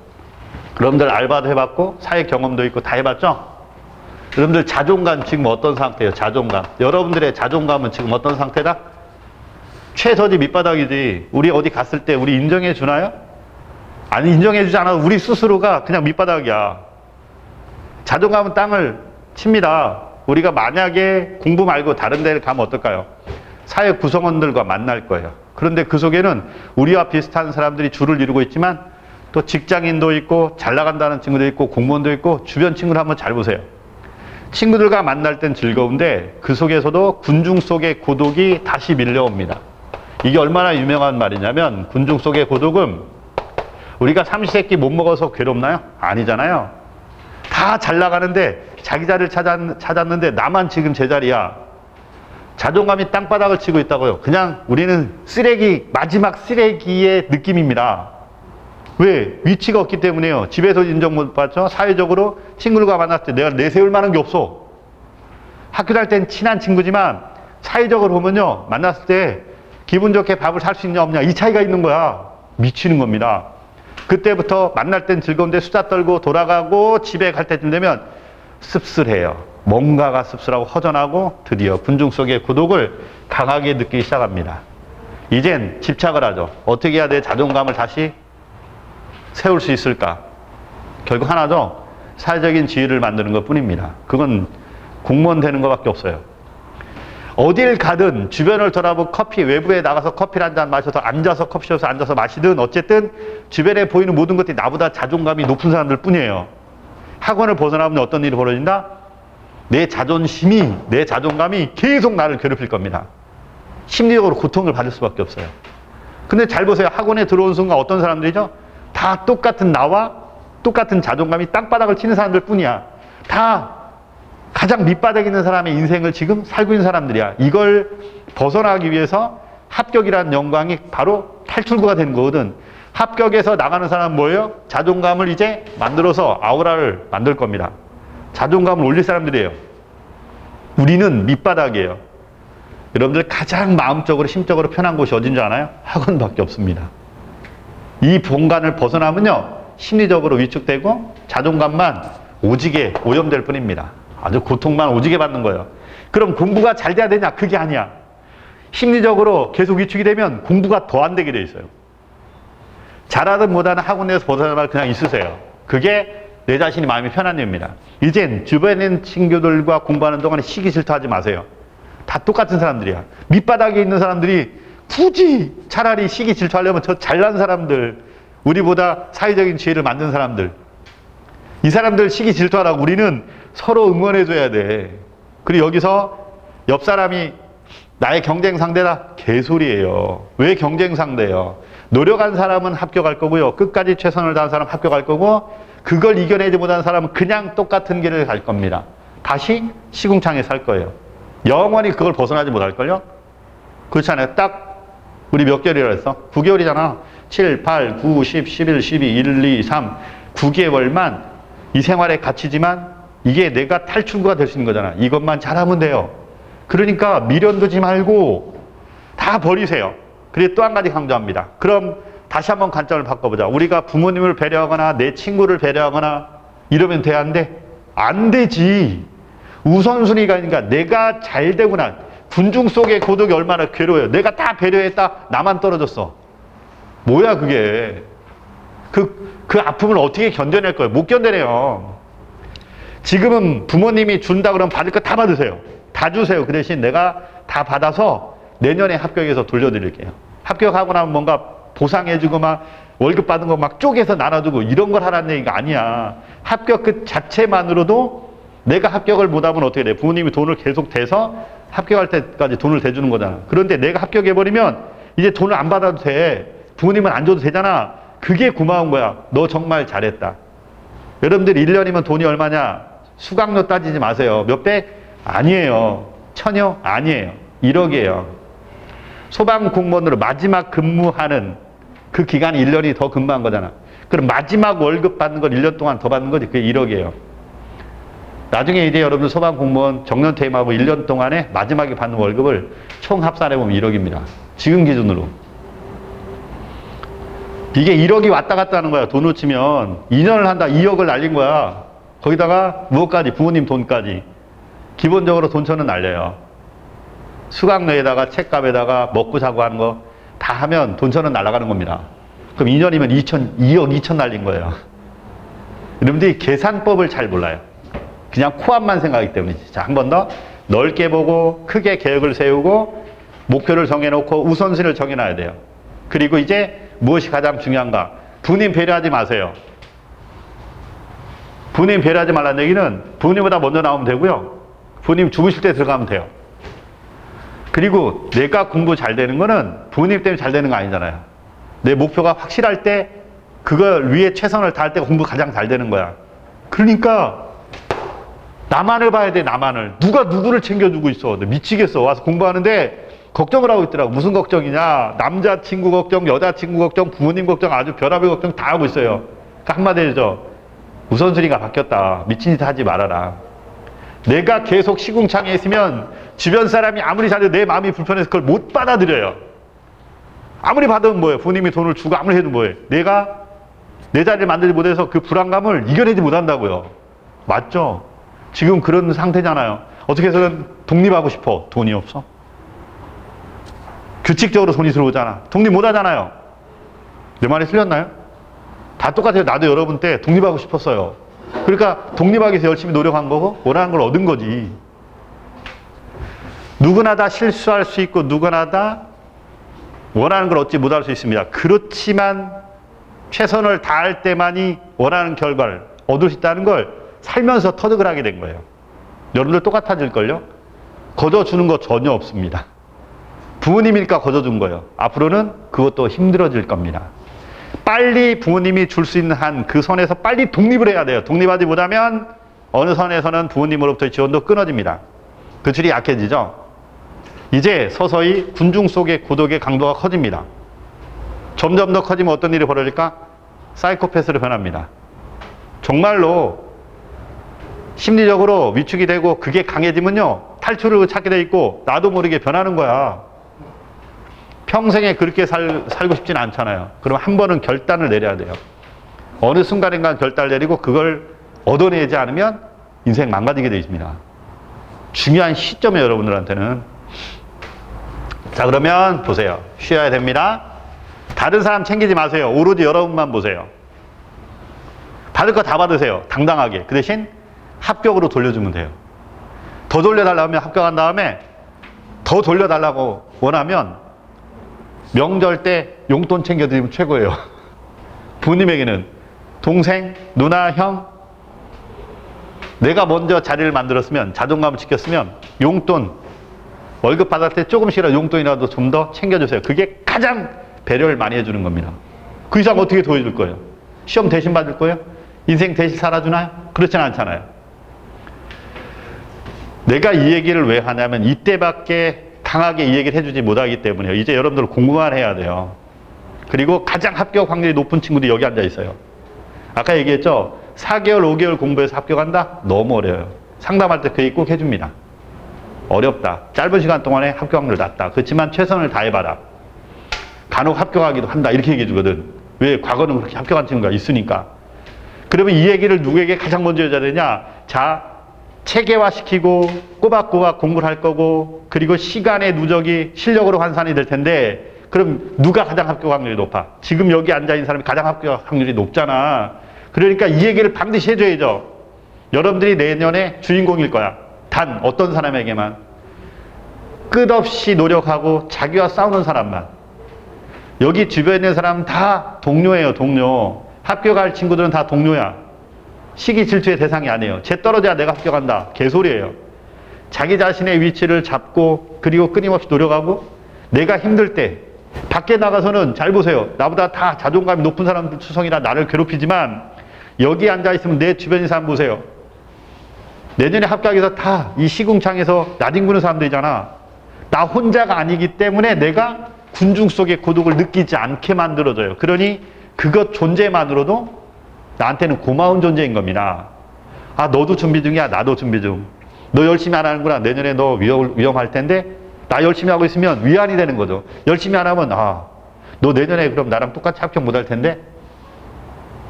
여러분들 알바도 해봤고 사회 경험도 있고 다 해봤죠? 여러분들 자존감 지금 어떤 상태예요? 자존감. 여러분들의 자존감은 지금 어떤 상태다? 최저지 밑바닥이지. 우리 어디 갔을 때 우리 인정해 주나요? 아니, 인정해 주지 않아도 우리 스스로가 그냥 밑바닥이야. 자존감은 땅을 칩니다. 우리가 만약에 공부 말고 다른 데를 가면 어떨까요? 사회 구성원들과 만날 거예요. 그런데 그 속에는 우리와 비슷한 사람들이 줄을 이루고 있지만 또 직장인도 있고 잘 나간다는 친구도 있고 공무원도 있고 주변 친구를 한번 잘 보세요. 친구들과 만날 땐 즐거운데 그 속에서도 군중 속의 고독이 다시 밀려옵니다. 이게 얼마나 유명한 말이냐면 군중 속의 고독은 우리가 삼시세끼 못 먹어서 괴롭나요? 아니잖아요. 다 잘 나가는데 자기 자리를 찾았는데 나만 지금 제자리야. 자존감이 땅바닥을 치고 있다고요. 그냥 우리는 쓰레기, 마지막 쓰레기의 느낌입니다. 왜? 위치가 없기 때문에요. 집에서 인정 못 받죠? 사회적으로 친구들과 만났을 때 내가 내세울 만한 게 없어. 학교 다닐 땐 친한 친구지만 사회적으로 보면요. 만났을 때 기분 좋게 밥을 살 수 있냐 없냐 이 차이가 있는 거야. 미치는 겁니다. 그때부터 만날 땐 즐거운데 수다 떨고 돌아가고 집에 갈 때쯤 되면 씁쓸해요. 뭔가가 씁쓸하고 허전하고 드디어 군중 속의 고독을 강하게 느끼기 시작합니다. 이젠 집착을 하죠. 어떻게 해야 내 자존감을 다시 세울 수 있을까? 결국 하나죠. 사회적인 지위를 만드는 것 뿐입니다. 그건 공무원 되는 것밖에 없어요. 어딜 가든 주변을 돌아보고 커피, 외부에 나가서 커피를 한 잔 마셔서 앉아서 커피숍에서 앉아서 마시든 어쨌든 주변에 보이는 모든 것들이 나보다 자존감이 높은 사람들 뿐이에요. 학원을 벗어나면 어떤 일이 벌어진다? 내 자존심이, 내 자존감이 계속 나를 괴롭힐 겁니다. 심리적으로 고통을 받을 수밖에 없어요. 근데 잘 보세요. 학원에 들어온 순간 어떤 사람들이죠? 다 똑같은 나와 똑같은 자존감이 땅바닥을 치는 사람들 뿐이야. 다 가장 밑바닥에 있는 사람의 인생을 지금 살고 있는 사람들이야. 이걸 벗어나기 위해서 합격이라는 영광이 바로 탈출구가 되는 거거든. 합격해서 나가는 사람은 뭐예요? 자존감을 이제 만들어서 아우라를 만들 겁니다. 자존감을 올릴 사람들이에요. 우리는 밑바닥이에요. 여러분들 가장 마음적으로 심적으로 편한 곳이 어딘 줄 아나요? 학원밖에 없습니다. 이 본관을 벗어나면요 심리적으로 위축되고 자존감만 오지게 오염될 뿐입니다. 아주 고통만 오지게 받는 거예요. 그럼 공부가 잘 돼야 되냐? 그게 아니야. 심리적으로 계속 위축이 되면 공부가 더 안 되게 돼 있어요. 잘하든 못하든 학원에서 벗어나면 그냥 있으세요. 그게 내 자신이 마음이 편한 일입니다. 이젠 주변에 있는 친구들과 공부하는 동안에 시기 질투하지 마세요. 다 똑같은 사람들이야. 밑바닥에 있는 사람들이 굳이 차라리 시기 질투하려면 저 잘난 사람들, 우리보다 사회적인 지혜를 만든 사람들, 이 사람들 시기 질투하라고 우리는 서로 응원해줘야 돼. 그리고 여기서 옆 사람이 나의 경쟁 상대다? 개소리예요. 왜 경쟁 상대예요? 노력한 사람은 합격할 거고요. 끝까지 최선을 다한 사람은 합격할 거고, 그걸 이겨내지 못한 사람은 그냥 똑같은 길을 갈 겁니다. 다시 시궁창에 살 거예요. 영원히 그걸 벗어나지 못할걸요? 그렇지 않아요? 딱 우리 몇 개월이라 했어? 9개월이잖아. 7, 8, 9, 10, 11, 12, 1, 2, 3 9개월만 이 생활의 가치지만 이게 내가 탈출구가 될 수 있는 거잖아. 이것만 잘하면 돼요. 그러니까 미련 두지 말고 다 버리세요. 그리고 또 한 가지 강조합니다. 그럼 다시 한번 관점을 바꿔보자. 우리가 부모님을 배려하거나 내 친구를 배려하거나 이러면 돼야 안 돼? 안 되지. 우선순위가 아니니까 내가 잘 되고 난 군중 속의 고독이 얼마나 괴로워요. 내가 다 배려했다. 나만 떨어졌어. 뭐야 그게. 그 아픔을 어떻게 견뎌낼 거예요? 못 견뎌내요. 지금은 부모님이 준다 그러면 받을 거 다 받으세요. 다 주세요. 그 대신 내가 다 받아서 내년에 합격해서 돌려드릴게요. 합격하고 나면 뭔가 보상해주고 막 월급 받은 거 막 쪼개서 나눠주고 이런 걸 하라는 얘기가 아니야. 합격 그 자체만으로도 내가 합격을 못하면 어떻게 돼? 부모님이 돈을 계속 대서 합격할 때까지 돈을 대주는 거잖아. 그런데 내가 합격해버리면 이제 돈을 안 받아도 돼. 부모님은 안 줘도 되잖아. 그게 고마운 거야. 너 정말 잘했다. 여러분들 1년이면 돈이 얼마냐? 수강료 따지지 마세요. 몇백? 아니에요. 천여? 아니에요. 1억이에요. 소방공무원으로 마지막 근무하는 그 기간이 1년이 더 근무한 거잖아. 그럼 마지막 월급 받는 걸 1년 동안 더 받는 거지. 그게 1억이에요. 나중에 이제 여러분들 소방공무원 정년퇴임하고 1년 동안에 마지막에 받는 월급을 총 합산해보면 1억입니다. 지금 기준으로. 이게 1억이 왔다 갔다 하는 거야. 돈으로 치면 2년을 한다 2억을 날린 거야. 거기다가 무엇까지? 부모님 돈까지. 기본적으로 돈천은 날려요. 수강료에다가 책값에다가 먹고 자고 하는 거 다 하면 돈천은 날아가는 겁니다. 그럼 2년이면 2억 2천 날린 거예요. 여러분들이 계산법을 잘 몰라요. 그냥 코앞만 생각하기 때문이지. 자, 한 번 더 넓게 보고 크게 계획을 세우고 목표를 정해놓고 우선순위를 정해놔야 돼요. 그리고 이제 무엇이 가장 중요한가? 부모님 배려하지 마세요. 부모님 배려하지 말라는 얘기는 부모님보다 먼저 나오면 되고요. 부모님 죽으실 때 들어가면 돼요. 그리고 내가 공부 잘 되는 거는 부모님 때문에 잘 되는 거 아니잖아요. 내 목표가 확실할 때 그걸 위해 최선을 다할 때가 공부 가장 잘 되는 거야. 그러니까 나만을 봐야 돼. 나만을. 누가 누구를 챙겨주고 있어. 미치겠어. 와서 공부하는데 걱정을 하고 있더라고. 무슨 걱정이냐. 남자친구 걱정, 여자친구 걱정, 부모님 걱정, 아주 별의별 걱정 다 하고 있어요. 그러니까 한마디로 우선순위가 바뀌었다. 미친 짓 하지 말아라. 내가 계속 시궁창에 있으면 주변 사람이 아무리 잘해도 내 마음이 불편해서 그걸 못 받아들여요. 아무리 받으면 뭐예요? 부모님이 돈을 주고 아무리 해도 뭐예요? 내가 내 자리를 만들지 못해서 그 불안감을 이겨내지 못한다고요. 맞죠? 지금 그런 상태잖아요. 어떻게 해서든 독립하고 싶어. 돈이 없어. 규칙적으로 돈이 들어오잖아. 독립 못 하잖아요. 내 말이 틀렸나요? 다 똑같아요. 나도 여러분 때 독립하고 싶었어요. 그러니까 독립하기 위해서 열심히 노력한 거고 원하는 걸 얻은 거지. 누구나 다 실수할 수 있고 누구나 다 원하는 걸 얻지 못할 수 있습니다. 그렇지만 최선을 다할 때만이 원하는 결과를 얻을 수 있다는 걸 살면서 터득을 하게 된 거예요. 여러분들 똑같아질걸요? 거둬주는 거 전혀 없습니다. 부모님이니까 거둬준 거예요. 앞으로는 그것도 힘들어질 겁니다. 빨리 부모님이 줄 수 있는 한 그 선에서 빨리 독립을 해야 돼요. 독립하지 못하면 어느 선에서는 부모님으로부터의 지원도 끊어집니다. 그 줄이 약해지죠. 이제 서서히 군중 속의 고독의 강도가 커집니다. 점점 더 커지면 어떤 일이 벌어질까? 사이코패스로 변합니다. 정말로 심리적으로 위축이 되고 그게 강해지면요 탈출을 찾게 돼 있고 나도 모르게 변하는 거야. 평생에 그렇게 살고 싶진 않잖아요. 그럼 한 번은 결단을 내려야 돼요. 어느 순간인가 결단을 내리고 그걸 얻어내지 않으면 인생 망가지게 돼 있습니다. 중요한 시점에 여러분들한테는. 자, 그러면 보세요. 쉬어야 됩니다. 다른 사람 챙기지 마세요. 오로지 여러분만 보세요. 받을 거 다 받으세요. 당당하게. 그 대신 합격으로 돌려주면 돼요. 더 돌려달라면 합격한 다음에 더 돌려달라고 원하면 명절 때 용돈 챙겨드리면 최고예요. 부모님에게는 동생, 누나, 형 내가 먼저 자리를 만들었으면 자존감을 지켰으면 용돈 월급 받을 때 조금씩이라도 용돈이라도 좀 더 챙겨주세요. 그게 가장 배려를 많이 해주는 겁니다. 그 이상 어떻게 도와줄 거예요? 시험 대신 받을 거예요? 인생 대신 살아주나요? 그렇지는 않잖아요. 내가 이 얘기를 왜 하냐면 이때밖에 강하게 이 얘기를 해주지 못하기 때문에요. 이제 여러분들 공부만 해야 돼요. 그리고 가장 합격 확률이 높은 친구들이 여기 앉아 있어요. 아까 얘기했죠? 4개월, 5개월 공부해서 합격한다? 너무 어려워요. 상담할 때 그 얘기 꼭 해줍니다. 어렵다. 짧은 시간 동안에 합격 확률 낮다. 그렇지만 최선을 다해봐라. 간혹 합격하기도 한다. 이렇게 얘기해 주거든. 왜? 과거는 그렇게 합격한 친구가 있으니까. 그러면 이 얘기를 누구에게 가장 먼저 해줘야 되냐? 자, 체계화시키고 꼬박꼬박 공부를 할 거고 그리고 시간의 누적이 실력으로 환산이 될 텐데 그럼 누가 가장 합격 확률이 높아? 지금 여기 앉아있는 사람이 가장 합격 확률이 높잖아. 그러니까 이 얘기를 반드시 해줘야죠. 여러분들이 내년에 주인공일 거야. 단 어떤 사람에게만 끝없이 노력하고 자기와 싸우는 사람만. 여기 주변에 있는 사람은 다 동료예요. 동료. 합격할 친구들은 다 동료야. 시기 질투의 대상이 아니에요. 쟤 떨어져야 내가 합격한다. 개소리예요. 자기 자신의 위치를 잡고 그리고 끊임없이 노력하고 내가 힘들 때 밖에 나가서는 잘 보세요. 나보다 다 자존감이 높은 사람들 투성이라 나를 괴롭히지만 여기 앉아있으면 내 주변의 사람 보세요. 내년에 합격해서 다 이 시궁창에서 나뒹구는 사람들이잖아. 나 혼자가 아니기 때문에 내가 군중 속의 고독을 느끼지 않게 만들어줘요. 그러니 그것 존재만으로도 나한테는 고마운 존재인 겁니다. 아, 너도 준비 중이야. 나도 준비 중. 너 열심히 안 하는구나. 내년에 너 위험할 텐데 나 열심히 하고 있으면 위안이 되는 거죠. 열심히 안 하면 아, 너 내년에 그럼 나랑 똑같이 합격 못 할 텐데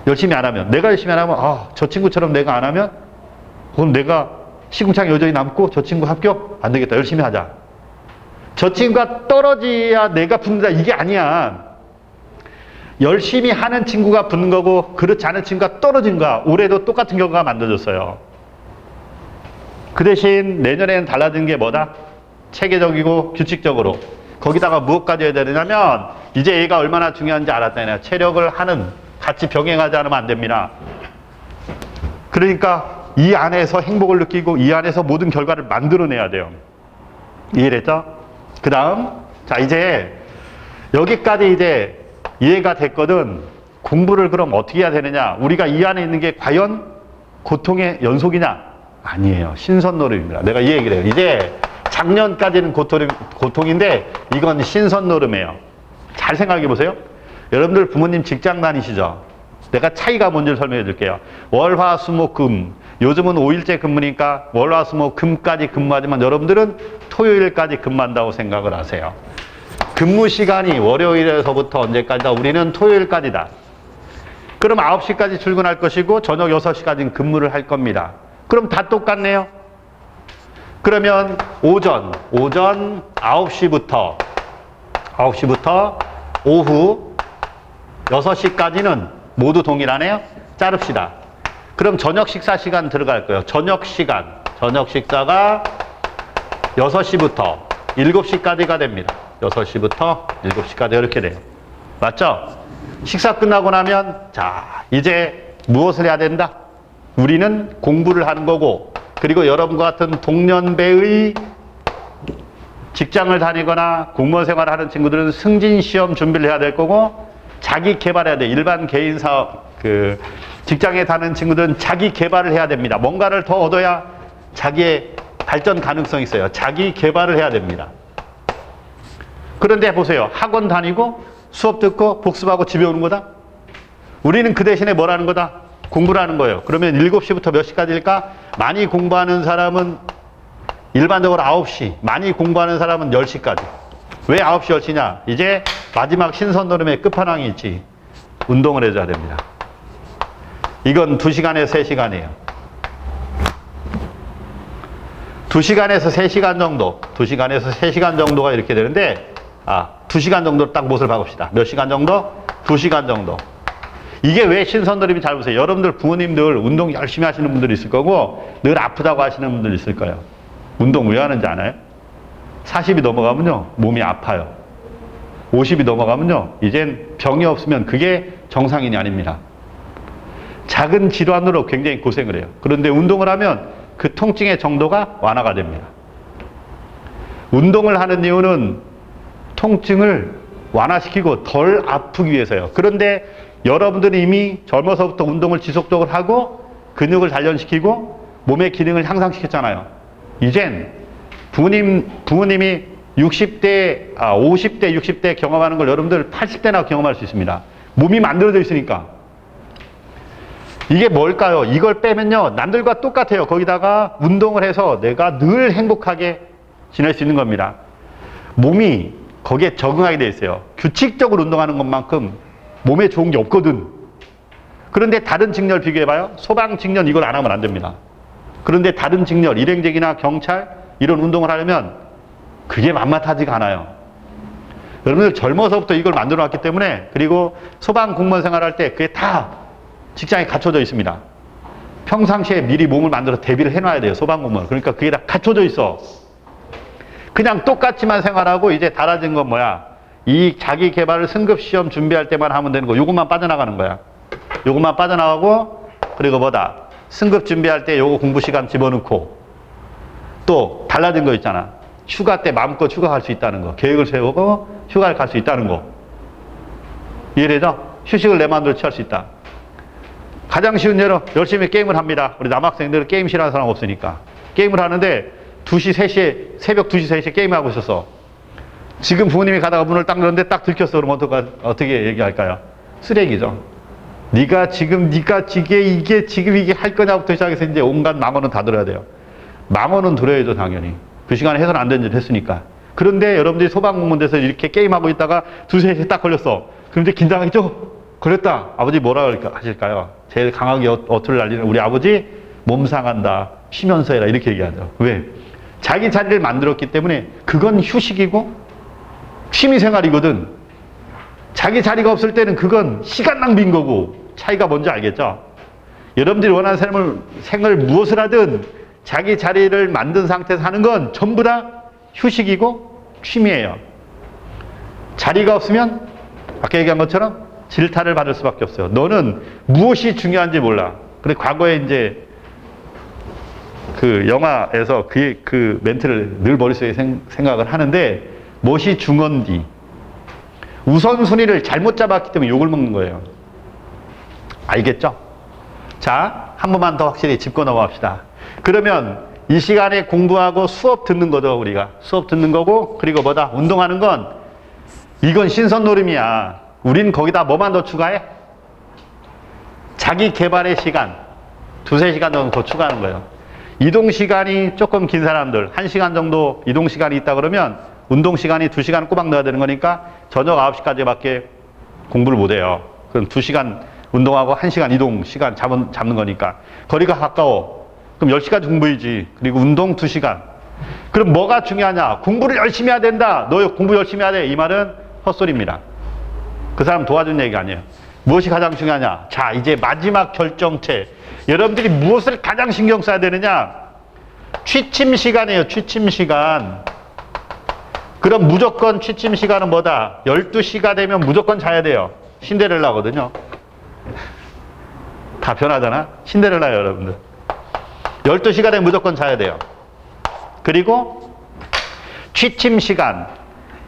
열심히 안 하면 내가 열심히 안 하면 아, 저 친구처럼 내가 안 하면 그럼 내가 시궁창에 여전히 남고 저 친구 합격? 안 되겠다. 열심히 하자. 저 친구가 떨어져야 내가 붙는다. 이게 아니야. 열심히 하는 친구가 붙는 거고 그렇지 않은 친구가 떨어진 거야. 올해도 똑같은 결과가 만들어졌어요. 그 대신 내년에는 달라진 게 뭐다? 체계적이고 규칙적으로. 거기다가 무엇까지 해야 되냐면 이제 얘가 얼마나 중요한지 알았잖아요. 체력을 하는 같이 병행하지 않으면 안 됩니다. 그러니까 이 안에서 행복을 느끼고 이 안에서 모든 결과를 만들어내야 돼요. 이해됐죠? 그 다음 자 이제 여기까지 이제 이해가 됐거든. 공부를 그럼 어떻게 해야 되느냐? 우리가 이 안에 있는 게 과연 고통의 연속이냐? 아니에요. 신선노름입니다. 내가 이 얘기를 해요. 이제 작년까지는 고통인데 이건 신선노름이에요. 잘 생각해 보세요. 여러분들 부모님 직장 다니시죠? 내가 차이가 뭔지 설명해 줄게요. 월, 화, 수, 목, 금. 요즘은 5일째 근무니까 월, 화, 수, 목, 금까지 근무하지만 여러분들은 토요일까지 근무한다고 생각을 하세요. 근무 시간이 월요일에서부터 언제까지다? 우리는 토요일까지다. 그럼 9시까지 출근할 것이고 저녁 6시까지는 근무를 할 겁니다. 그럼 다 똑같네요. 그러면 오전 9시부터 오후 6시까지는 모두 동일하네요. 자릅시다. 그럼 저녁 식사 시간 들어갈 거예요. 저녁 식사가 6시부터 7시까지가 됩니다. 6시부터 7시까지 이렇게 돼요. 맞죠? 식사 끝나고 나면 자 이제 무엇을 해야 된다? 우리는 공부를 하는 거고 그리고 여러분과 같은 동년배의 직장을 다니거나 공무원 생활을 하는 친구들은 승진시험 준비를 해야 될 거고 자기 개발해야 돼. 일반 개인 사업 직장에 다니는 친구들은 자기 개발을 해야 됩니다. 뭔가를 더 얻어야 자기의 발전 가능성이 있어요. 자기 개발을 해야 됩니다. 그런데 보세요. 학원 다니고 수업 듣고 복습하고 집에 오는 거다? 우리는 그 대신에 뭘 하는 거다? 공부를 하는 거예요. 그러면 7시부터 몇 시까지일까? 많이 공부하는 사람은 일반적으로 9시, 많이 공부하는 사람은 10시까지. 왜 9시, 10시냐? 이제 마지막 신선노름의 끝판왕이 있지. 운동을 해줘야 됩니다. 이건 2시간에서 3시간이에요. 2시간에서 3시간 정도, 2시간에서 3시간 정도가 이렇게 되는데 2시간 정도 딱 못을 박읍시다. 몇 시간 정도? 2시간 정도. 이게 왜 신선노름이 잘 보세요. 여러분들 부모님들 운동 열심히 하시는 분들이 있을 거고 늘 아프다고 하시는 분들이 있을 거예요. 운동 왜 하는지 아나요? 40이 넘어가면요 몸이 아파요. 50이 넘어가면요 이젠 병이 없으면 그게 정상인이 아닙니다. 작은 질환으로 굉장히 고생을 해요. 그런데 운동을 하면 그 통증의 정도가 완화가 됩니다. 운동을 하는 이유는 통증을 완화시키고 덜 아프기 위해서요. 그런데 여러분들이 이미 젊어서부터 운동을 지속적으로 하고 근육을 단련시키고 몸의 기능을 향상시켰잖아요. 이젠 부모님이 60대, 50대, 60대 경험하는 걸 여러분들 80대나 경험할 수 있습니다. 몸이 만들어져 있으니까. 이게 뭘까요? 이걸 빼면요 남들과 똑같아요. 거기다가 운동을 해서 내가 늘 행복하게 지낼 수 있는 겁니다. 몸이 거기에 적응하게 돼 있어요. 규칙적으로 운동하는 것만큼 몸에 좋은 게 없거든. 그런데 다른 직렬 비교해봐요. 소방 직렬 이걸 안 하면 안 됩니다. 그런데 다른 직렬, 일행직이나 경찰 이런 운동을 하려면 그게 만만하지가 않아요. 여러분들 젊어서부터 이걸 만들어 놨기 때문에 그리고 소방 공무원 생활할 때 그게 다 직장에 갖춰져 있습니다. 평상시에 미리 몸을 만들어 대비를 해놔야 돼요. 소방 공무원. 그러니까 그게 다 갖춰져 있어. 그냥 똑같이만 생활하고 이제 달라진 건 뭐야? 이 자기 개발을 승급 시험 준비할 때만 하면 되는 거. 요것만 빠져나가는 거야. 요것만 빠져나가고 그리고 뭐다? 승급 준비할 때 요거 공부 시간 집어넣고 또 달라진 거 있잖아. 휴가 때 마음껏 휴가 갈 수 있다는 거. 계획을 세우고 휴가를 갈 수 있다는 거. 이해되죠? 휴식을 내 마음대로 취할 수 있다. 가장 쉬운 예로 열심히 게임을 합니다. 우리 남학생들은 게임 싫어하는 사람 없으니까. 게임을 하는데 2시, 3시에, 새벽 2시, 3시에 게임하고 있었어. 지금 부모님이 가다가 문을 딱 열었는데 딱 들켰어. 그러면 어떻게 얘기할까요? 쓰레기죠. 네가 이게 할 거냐부터 시작해서 이제 온갖 망언은 다 들어야 돼요. 망언은 들어야죠, 당연히. 그 시간에 해서는 안 되는 일을 했으니까. 그런데 여러분들이 소방공무원돼서 이렇게 게임하고 있다가 2시, 3시에 딱 걸렸어. 그럼 이제 긴장하겠죠? 걸렸다. 아버지 뭐라 하실까요? 제일 강하게 어투를 날리는 우리 아버지 몸 상한다. 쉬면서 해라. 이렇게 얘기하죠. 왜? 자기 자리를 만들었기 때문에 그건 휴식이고 취미생활이거든. 자기 자리가 없을 때는 그건 시간 낭비인 거고 차이가 뭔지 알겠죠? 여러분들이 원하는 생을 무엇을 하든 자기 자리를 만든 상태에서 하는 건 전부 다 휴식이고 취미예요. 자리가 없으면 아까 얘기한 것처럼 질타를 받을 수밖에 없어요. 너는 무엇이 중요한지 몰라. 그래 과거에 이제 그 영화에서 그 멘트를 늘 머릿속에 생각을 하는데 무엇이 중헌디 우선순위를 잘못 잡았기 때문에 욕을 먹는 거예요. 알겠죠? 자, 한 번만 더 확실히 짚고 넘어갑시다. 그러면 이 시간에 공부하고 수업 듣는 거죠, 우리가. 수업 듣는 거고, 그리고 뭐다? 운동하는 건, 이건 신선놀이야. 우린 거기다 뭐만 더 추가해? 자기 개발의 시간. 2-3시간 정도 더 추가하는 거예요. 이동 시간이 조금 긴 사람들, 1시간 정도 이동 시간이 있다 그러면, 운동 시간이 2시간 꼬박 넣어야 되는 거니까, 저녁 9시까지밖에 공부를 못 해요. 그럼 2시간 운동하고 1시간 이동 시간 잡는 거니까. 거리가 가까워. 그럼 10시간 공부이지. 그리고 운동 2시간. 그럼 뭐가 중요하냐? 공부를 열심히 해야 된다. 너 공부 열심히 해야 돼. 이 말은 헛소리입니다. 그 사람 도와준 얘기 아니에요. 무엇이 가장 중요하냐? 자, 이제 마지막 결정체. 여러분들이 무엇을 가장 신경 써야 되느냐? 취침 시간이에요. 취침 시간. 그럼 무조건 취침 시간은 뭐다? 12시가 되면 무조건 자야 돼요. 신데렐라거든요. 다 변하잖아. 신데렐라예요, 여러분들. 12시가 되면 무조건 자야 돼요. 그리고 취침 시간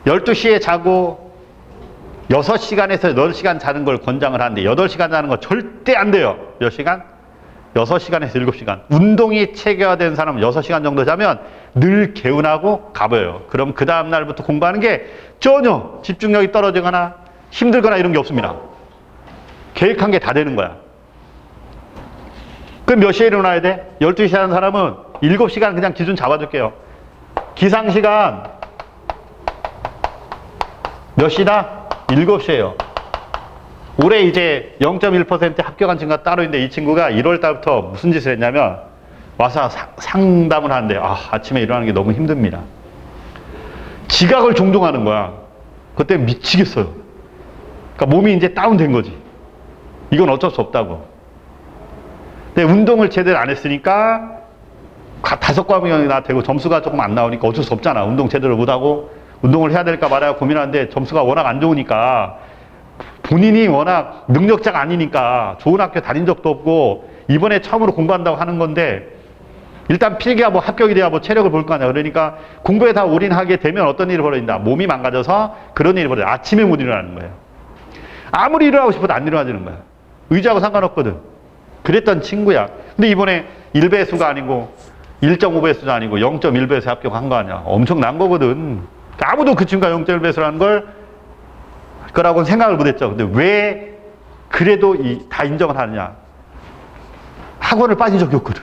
12시에 자고 6시간에서 8시간 자는 걸 권장을 하는데 8시간 자는 거 절대 안 돼요. 몇 시간? 6시간에서 7시간. 운동이 체계화된 사람은 6시간 정도 자면 늘 개운하고 가벼워요. 그럼 그 다음 날부터 공부하는 게 전혀 집중력이 떨어지거나 힘들거나 이런 게 없습니다. 계획한 게 다 되는 거야. 그럼 몇 시에 일어나야 돼? 12시에 하는 사람은 7시간 그냥 기준 잡아줄게요. 기상시간 몇 시다? 7시에요. 올해 이제 0.1% 합격한 친구가 따로 있는데 이 친구가 1월 달부터 무슨 짓을 했냐면 와서 상담을 하는데 아침에 일어나는 게 너무 힘듭니다. 지각을 종종 하는 거야. 그때 미치겠어요. 그러니까 몸이 이제 다운된 거지. 이건 어쩔 수 없다고. 근데 운동을 제대로 안 했으니까 5과목이나 되고 점수가 조금 안 나오니까 어쩔 수 없잖아. 운동 제대로 못하고 운동을 해야 될까 말아야 고민하는데 점수가 워낙 안 좋으니까 본인이 워낙 능력자가 아니니까 좋은 학교 다닌 적도 없고 이번에 처음으로 공부한다고 하는 건데 일단 필기야 뭐 합격이 돼야 뭐 체력을 볼 거 아니야. 그러니까 공부에 다 올인하게 되면 어떤 일이 벌어진다. 몸이 망가져서 그런 일이 벌어져. 아침에 못 일어나는 거예요. 아무리 일어나고 싶어도 안 일어나지는 거야. 의지하고 상관없거든. 그랬던 친구야. 근데 이번에 1배수가 아니고 1.5배수도 아니고 0.1배수 합격한 거 아니야. 엄청난 거거든. 아무도 그 친구가 0.1배수라는 걸 거라고는 생각을 못 했죠. 근데 왜 그래도 다 인정을 하느냐. 학원을 빠진 적이 없거든.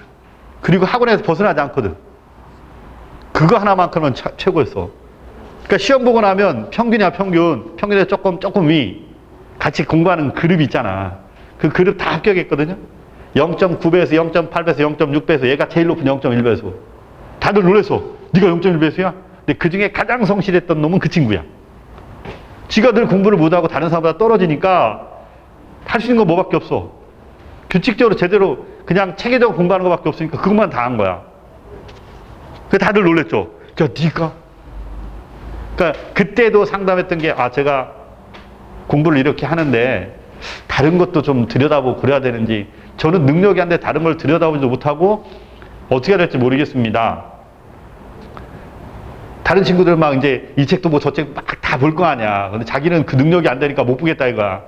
그리고 학원에서 벗어나지 않거든. 그거 하나만큼은 최고였어. 그러니까 시험 보고 나면 평균이야 평균에서 조금 위 같이 공부하는 그룹이 있잖아. 그 그룹 다 합격했거든요. 0.9배에서 0.8배에서 0.6배에서 얘가 제일 높은 0.1배에서 다들 놀랬어. 네가 0.1배에서야? 근데 그 중에 가장 성실했던 놈은 그 친구야. 지가 늘 공부를 못하고 다른 사람보다 떨어지니까 할 수 있는 건 뭐밖에 없어. 규칙적으로 제대로 그냥 체계적으로 공부하는 것밖에 없으니까 그것만 다 한 거야. 그 다들 놀랬죠. 야, 네가? 그러니까 그때도 상담했던 게 제가 공부를 이렇게 하는데 다른 것도 좀 들여다보고 그래야 되는지 저는 능력이 안 돼 다른 걸 들여다보지도 못하고 어떻게 해야 될지 모르겠습니다. 다른 친구들 막 이제 이 책도 뭐 저 책 막 다 볼 거 아니야. 근데 자기는 그 능력이 안 되니까 못 보겠다 이거야.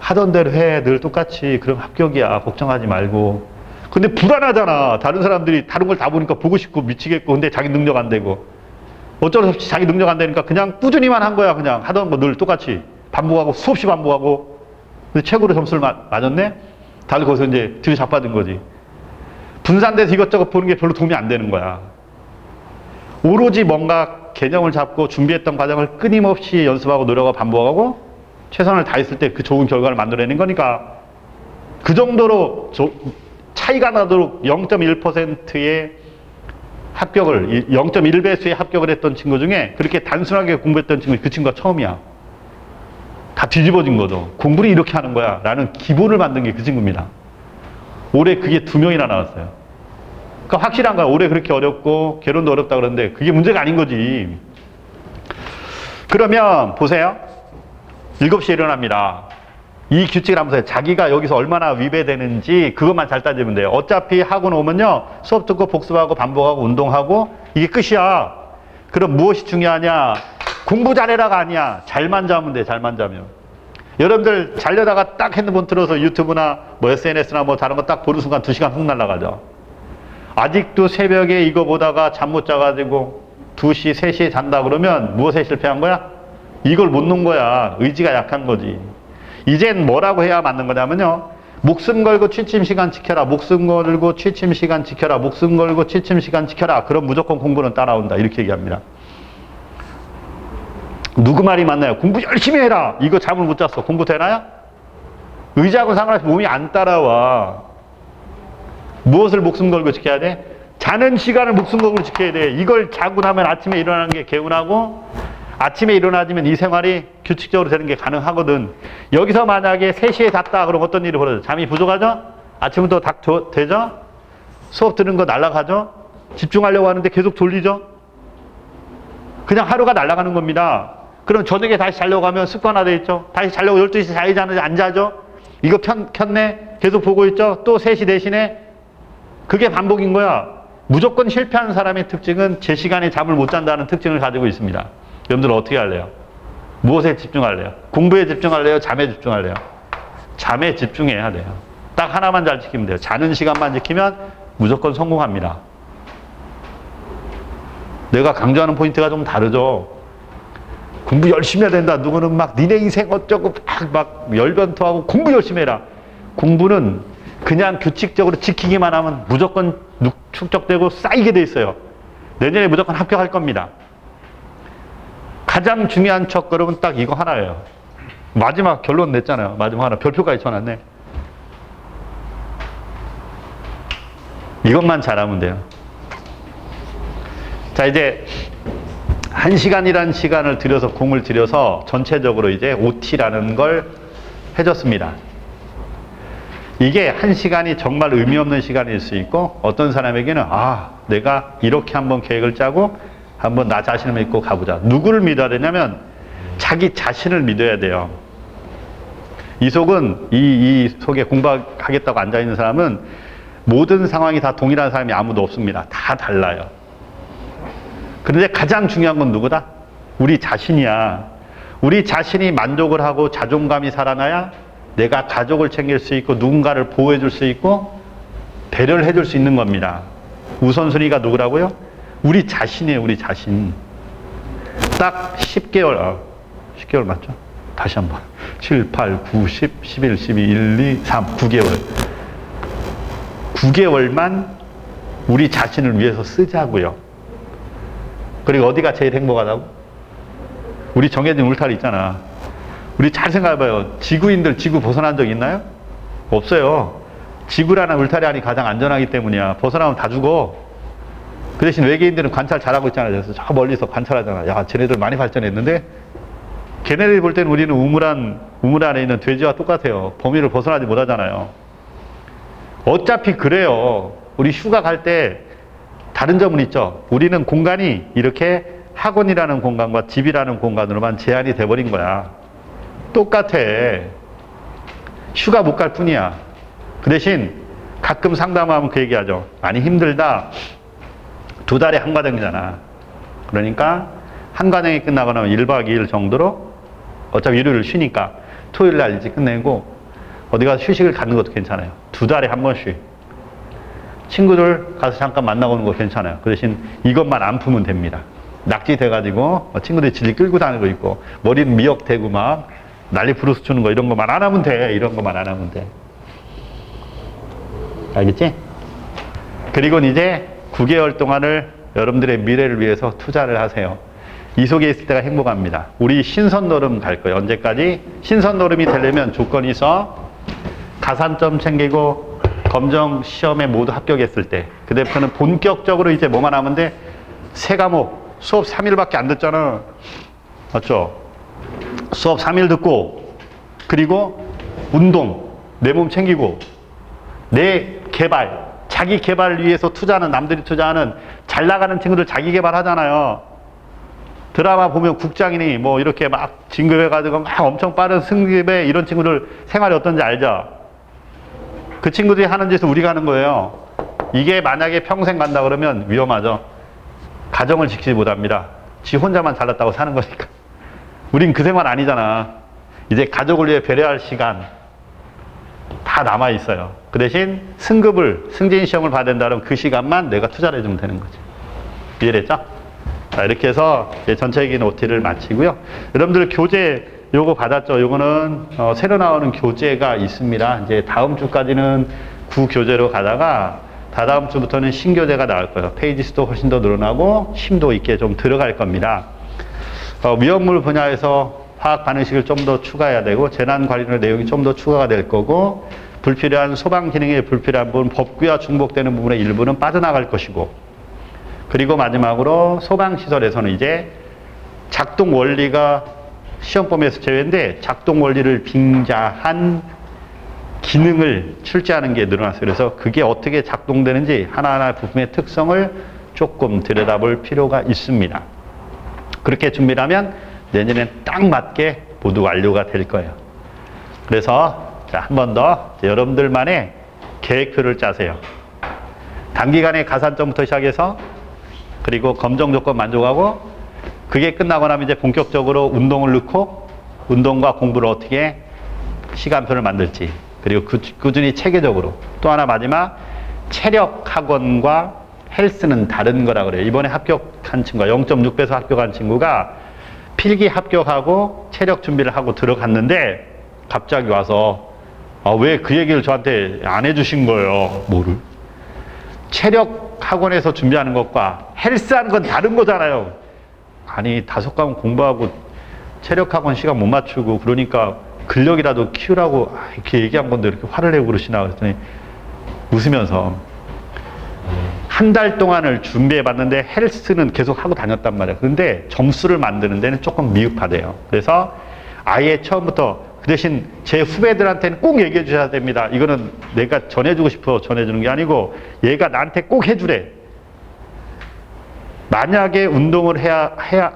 하던 대로 해. 늘 똑같이. 그럼 합격이야. 걱정하지 말고. 근데 불안하잖아. 다른 사람들이 다른 걸 다 보니까 보고 싶고 미치겠고. 근데 자기 능력 안 되고. 어쩔 수 없이 자기 능력 안 되니까 그냥 꾸준히만 한 거야. 그냥 하던 거 늘 똑같이. 반복하고 수없이 반복하고. 근데 최고로 점수를 맞았네? 다들 거기서 이제 뒤로 자빠진 거지. 분산돼서 이것저것 보는 게 별로 도움이 안 되는 거야. 오로지 뭔가 개념을 잡고 준비했던 과정을 끊임없이 연습하고 노력하고 반복하고 최선을 다했을 때 그 좋은 결과를 만들어내는 거니까 그 정도로 차이가 나도록 0.1%의 합격을 0.1배수의 합격을 했던 친구 중에 그렇게 단순하게 공부했던 친구 그 친구가 처음이야. 다 뒤집어진 거죠. 공부를 이렇게 하는 거야 라는 기본을 만든 게 그 친구입니다. 올해 그게 2명이나 나왔어요. 그러니까 확실한 거야. 올해 그렇게 어렵고 개론도 어렵다 그러는데 그게 문제가 아닌 거지. 그러면 보세요. 7시에 일어납니다. 이 규칙을 하면서 자기가 여기서 얼마나 위배되는지 그것만 잘 따지면 돼요. 어차피 학원 오면요. 수업 듣고 복습하고 반복하고 운동하고 이게 끝이야. 그럼 무엇이 중요하냐? 공부 잘해라가 아니야. 잘만 자면 돼. 잘만 자면. 여러분들 자려다가 딱 핸드폰 틀어서 유튜브나 뭐 SNS나 뭐 다른 거 딱 보는 순간 2시간 훅 날아가죠. 아직도 새벽에 이거 보다가 잠 못 자가지고 2시, 3시에 잔다 그러면 무엇에 실패한 거야? 이걸 못 놓은 거야. 의지가 약한 거지. 이젠 뭐라고 해야 맞는 거냐면요. 목숨 걸고 취침 시간 지켜라. 목숨 걸고 취침 시간 지켜라. 목숨 걸고 취침 시간 지켜라. 그럼 무조건 공부는 따라온다. 이렇게 얘기합니다. 누구 말이 맞나요? 공부 열심히 해라. 이거 잠을 못 잤어. 공부 되나요? 의지하고 상관없이 몸이 안 따라와. 무엇을 목숨 걸고 지켜야 돼? 자는 시간을 목숨 걸고 지켜야 돼. 이걸 자고 나면 아침에 일어나는 게 개운하고 아침에 일어나지면 이 생활이 규칙적으로 되는 게 가능하거든. 여기서 만약에 3시에 잤다 그럼 어떤 일이 벌어져? 잠이 부족하죠? 아침부터 딱 되죠? 수업 들은 거 날아가죠? 집중하려고 하는데 계속 졸리죠? 그냥 하루가 날아가는 겁니다. 그럼 저녁에 다시 자려고 하면 습관화되어 있죠? 다시 자려고 12시 자야지 안 자죠? 이거 켰네? 계속 보고 있죠? 또 3시 대신에 그게 반복인 거야. 무조건 실패하는 사람의 특징은 제 시간에 잠을 못 잔다는 특징을 가지고 있습니다. 여러분들 어떻게 할래요? 무엇에 집중할래요? 공부에 집중할래요? 잠에 집중할래요? 잠에 집중해야 돼요. 딱 하나만 잘 지키면 돼요. 자는 시간만 지키면 무조건 성공합니다. 내가 강조하는 포인트가 좀 다르죠. 공부 열심히 해야 된다. 누구는 막 니네 인생 어쩌고 막 열변토하고 공부 열심히 해라. 공부는 그냥 규칙적으로 지키기만 하면 무조건 축적되고 쌓이게 돼 있어요. 내년에 무조건 합격할 겁니다. 가장 중요한 첫걸음은 딱 이거 하나예요. 마지막 결론 냈잖아요. 마지막 하나. 별표까지 쳐놨네. 이것만 잘하면 돼요. 자, 이제 1시간이라는 시간을 들여서 공을 들여서 전체적으로 이제 OT라는 걸 해줬습니다. 이게 1시간이 정말 의미 없는 시간일 수 있고 어떤 사람에게는 내가 이렇게 한번 계획을 짜고 한번 나 자신을 믿고 가보자. 누구를 믿어야 되냐면 자기 자신을 믿어야 돼요. 이 속에 공부하겠다고 앉아있는 사람은 모든 상황이 다 동일한 사람이 아무도 없습니다. 다 달라요. 그런데 가장 중요한 건 누구다? 우리 자신이야. 우리 자신이 만족을 하고 자존감이 살아나야 내가 가족을 챙길 수 있고 누군가를 보호해 줄 수 있고 배려를 해줄 수 있는 겁니다. 우선순위가 누구라고요? 우리 자신이에요. 우리 자신. 딱 10개월 10개월 맞죠? 다시 한번 7, 8, 9, 10, 11, 12, 1, 2, 3, 9개월 9개월만 우리 자신을 위해서 쓰자고요. 그리고 어디가 제일 행복하다고? 우리 정해진 울타리 있잖아. 우리 잘 생각해봐요. 지구인들 지구 벗어난 적 있나요? 없어요. 지구라는 울타리 안이 가장 안전하기 때문이야. 벗어나면 다 죽어. 그 대신 외계인들은 관찰 잘하고 있잖아요. 그래서 저 멀리서 관찰하잖아. 야, 쟤네들 많이 발전했는데 걔네들이 볼 때는 우리는 우물 안에 있는 돼지와 똑같아요. 범위를 벗어나지 못하잖아요. 어차피 그래요. 우리 휴가 갈 때 다른 점은 있죠. 우리는 공간이 이렇게 학원이라는 공간과 집이라는 공간으로만 제한이 돼버린 거야. 똑같아. 휴가 못 갈 뿐이야. 그 대신 가끔 상담하면 그 얘기하죠. 많이 힘들다. 2달에 한 과정이잖아. 그러니까 한 과정이 끝나고 나면 1박 2일 정도로 어차피 일요일 쉬니까 토요일 날 일찍 끝내고 어디 가서 휴식을 갖는 것도 괜찮아요. 2달에 한 번씩. 친구들 가서 잠깐 만나고 오는 거 괜찮아요. 그 대신 이것만 안 풀면 됩니다. 낙지 돼가지고 친구들이 질리 끌고 다니고 있고 머리는 미역대고 막 난리 부르스 추는 거 이런 거만 안 하면 돼. 이런 거만 안 하면 돼. 알겠지? 그리고 이제 9개월 동안을 여러분들의 미래를 위해서 투자를 하세요. 이 속에 있을 때가 행복합니다. 우리 신선노름 갈 거예요. 언제까지? 신선노름이 되려면 조건이 있어. 가산점 챙기고 검정 시험에 모두 합격했을 때 그때부터는 본격적으로 이제 뭐만 하면 돼? 3과목 수업 3일밖에 안 듣잖아. 맞죠? 수업 3일 듣고 그리고 운동 내 몸 챙기고 내 개발 자기 개발을 위해서 투자하는 남들이 투자하는 잘 나가는 친구들 자기 개발 하잖아요. 드라마 보면 국장이니 뭐 이렇게 막 진급해가지고 막 엄청 빠른 승급에 이런 친구들 생활이 어떤지 알죠? 그 친구들이 하는 짓을 우리가 하는 거예요. 이게 만약에 평생 간다 그러면 위험하죠. 가정을 지키지 못합니다. 지 혼자만 잘났다고 사는 거니까. 우린 그 생활 아니잖아. 이제 가족을 위해 배려할 시간 다 남아 있어요. 그 대신 승급을 승진 시험을 봐야 된다면 그 시간만 내가 투자를 해주면 되는 거지. 이해됐죠? 자, 이렇게 해서 전체적인 OT를 마치고요. 여러분들 교재 요거 받았죠? 요거는 새로 나오는 교재가 있습니다. 이제 다음 주까지는 구교재로 가다가 다다음 주부터는 신교재가 나올 거예요. 페이지 수도 훨씬 더 늘어나고 심도 있게 좀 들어갈 겁니다. 위험물 분야에서 화학 반응식을 좀 더 추가해야 되고 재난 관리의 내용이 좀 더 추가가 될 거고 불필요한 소방 기능에 불필요한 부분 법규와 중복되는 부분의 일부는 빠져나갈 것이고 그리고 마지막으로 소방시설에서는 이제 작동 원리가 시험 범위에서 제외인데 작동 원리를 빙자한 기능을 출제하는 게 늘어났어요. 그래서 그게 어떻게 작동되는지 하나하나 부품의 특성을 조금 들여다볼 필요가 있습니다. 그렇게 준비를 하면 내년엔 딱 맞게 모두 완료가 될 거예요. 그래서 한 번 더 여러분들만의 계획표를 짜세요. 단기간에 가산점부터 시작해서 그리고 검정 조건 만족하고 그게 끝나고 나면 이제 본격적으로 운동을 넣고 운동과 공부를 어떻게 시간표를 만들지 그리고 꾸준히 체계적으로 또 하나 마지막 체력 학원과 헬스는 다른 거라 그래요. 이번에 합격한 친구가 0.6배에서 합격한 친구가 필기 합격하고 체력 준비를 하고 들어갔는데 갑자기 와서 왜 그 얘기를 저한테 안 해주신 거예요. 뭐를? 체력 학원에서 준비하는 것과 헬스하는 건 다른 거잖아요. 아니 5과목 공부하고 체력 학원 시간 못 맞추고 그러니까 근력이라도 키우라고 이렇게 얘기한 건데 이렇게 화를 내고 그러시나 그랬더니 웃으면서 한 달 동안을 준비해 봤는데 헬스는 계속 하고 다녔단 말이에요. 그런데 점수를 만드는 데는 조금 미흡하대요. 그래서 아예 처음부터 그 대신 제 후배들한테는 꼭 얘기해 주셔야 됩니다. 이거는 내가 전해주고 싶어 전해주는 게 아니고 얘가 나한테 꼭 해주래. 만약에 운동을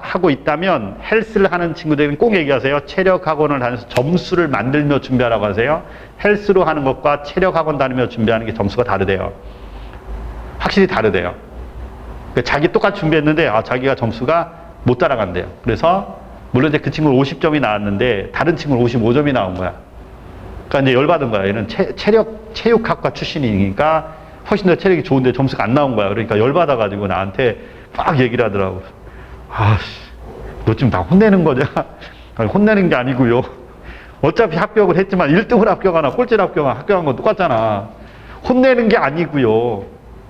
하고 있다면 헬스를 하는 친구들은 꼭 얘기하세요. 체력 학원을 다녀서 점수를 만들며 준비하라고 하세요. 헬스로 하는 것과 체력 학원 다니며 준비하는 게 점수가 다르대요. 확실히 다르대요. 자기 똑같이 준비했는데 자기가 점수가 못 따라간대요. 그래서 물론 이제 그 친구는 50점이 나왔는데 다른 친구는 55점이 나온 거야. 그러니까 이제 열받은 거야. 얘는 체육학과 출신이니까 훨씬 더 체력이 좋은데 점수가 안 나온 거야. 그러니까 열받아가지고 나한테 막 얘기를 하더라고. 너 지금 나 혼내는 거냐? 아니, 혼내는 게 아니고요. 어차피 합격을 했지만 1등을 합격하나 꼴찌를 합격한 건 똑같잖아. 혼내는 게 아니고요.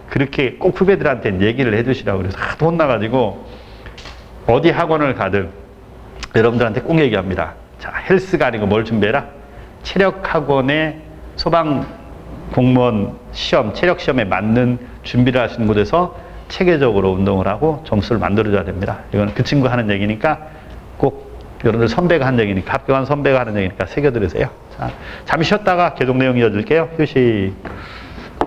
그렇게 꼭 후배들한테 얘기를 해주시라고 그래서 하도 혼나가지고 어디 학원을 가든 여러분들한테 꼭 얘기합니다. 자, 헬스가 아니고 뭘 준비해라? 체력 학원에 소방 공무원 시험, 체력 시험에 맞는 준비를 하시는 곳에서 체계적으로 운동을 하고 점수를 만들어줘야 됩니다. 이건 그 친구 하는 얘기니까 꼭 여러분들 선배가 한 얘기니까 합격한 선배가 하는 얘기니까 새겨 들으세요. 자, 잠시 쉬었다가 계속 내용 이어줄게요. 휴식.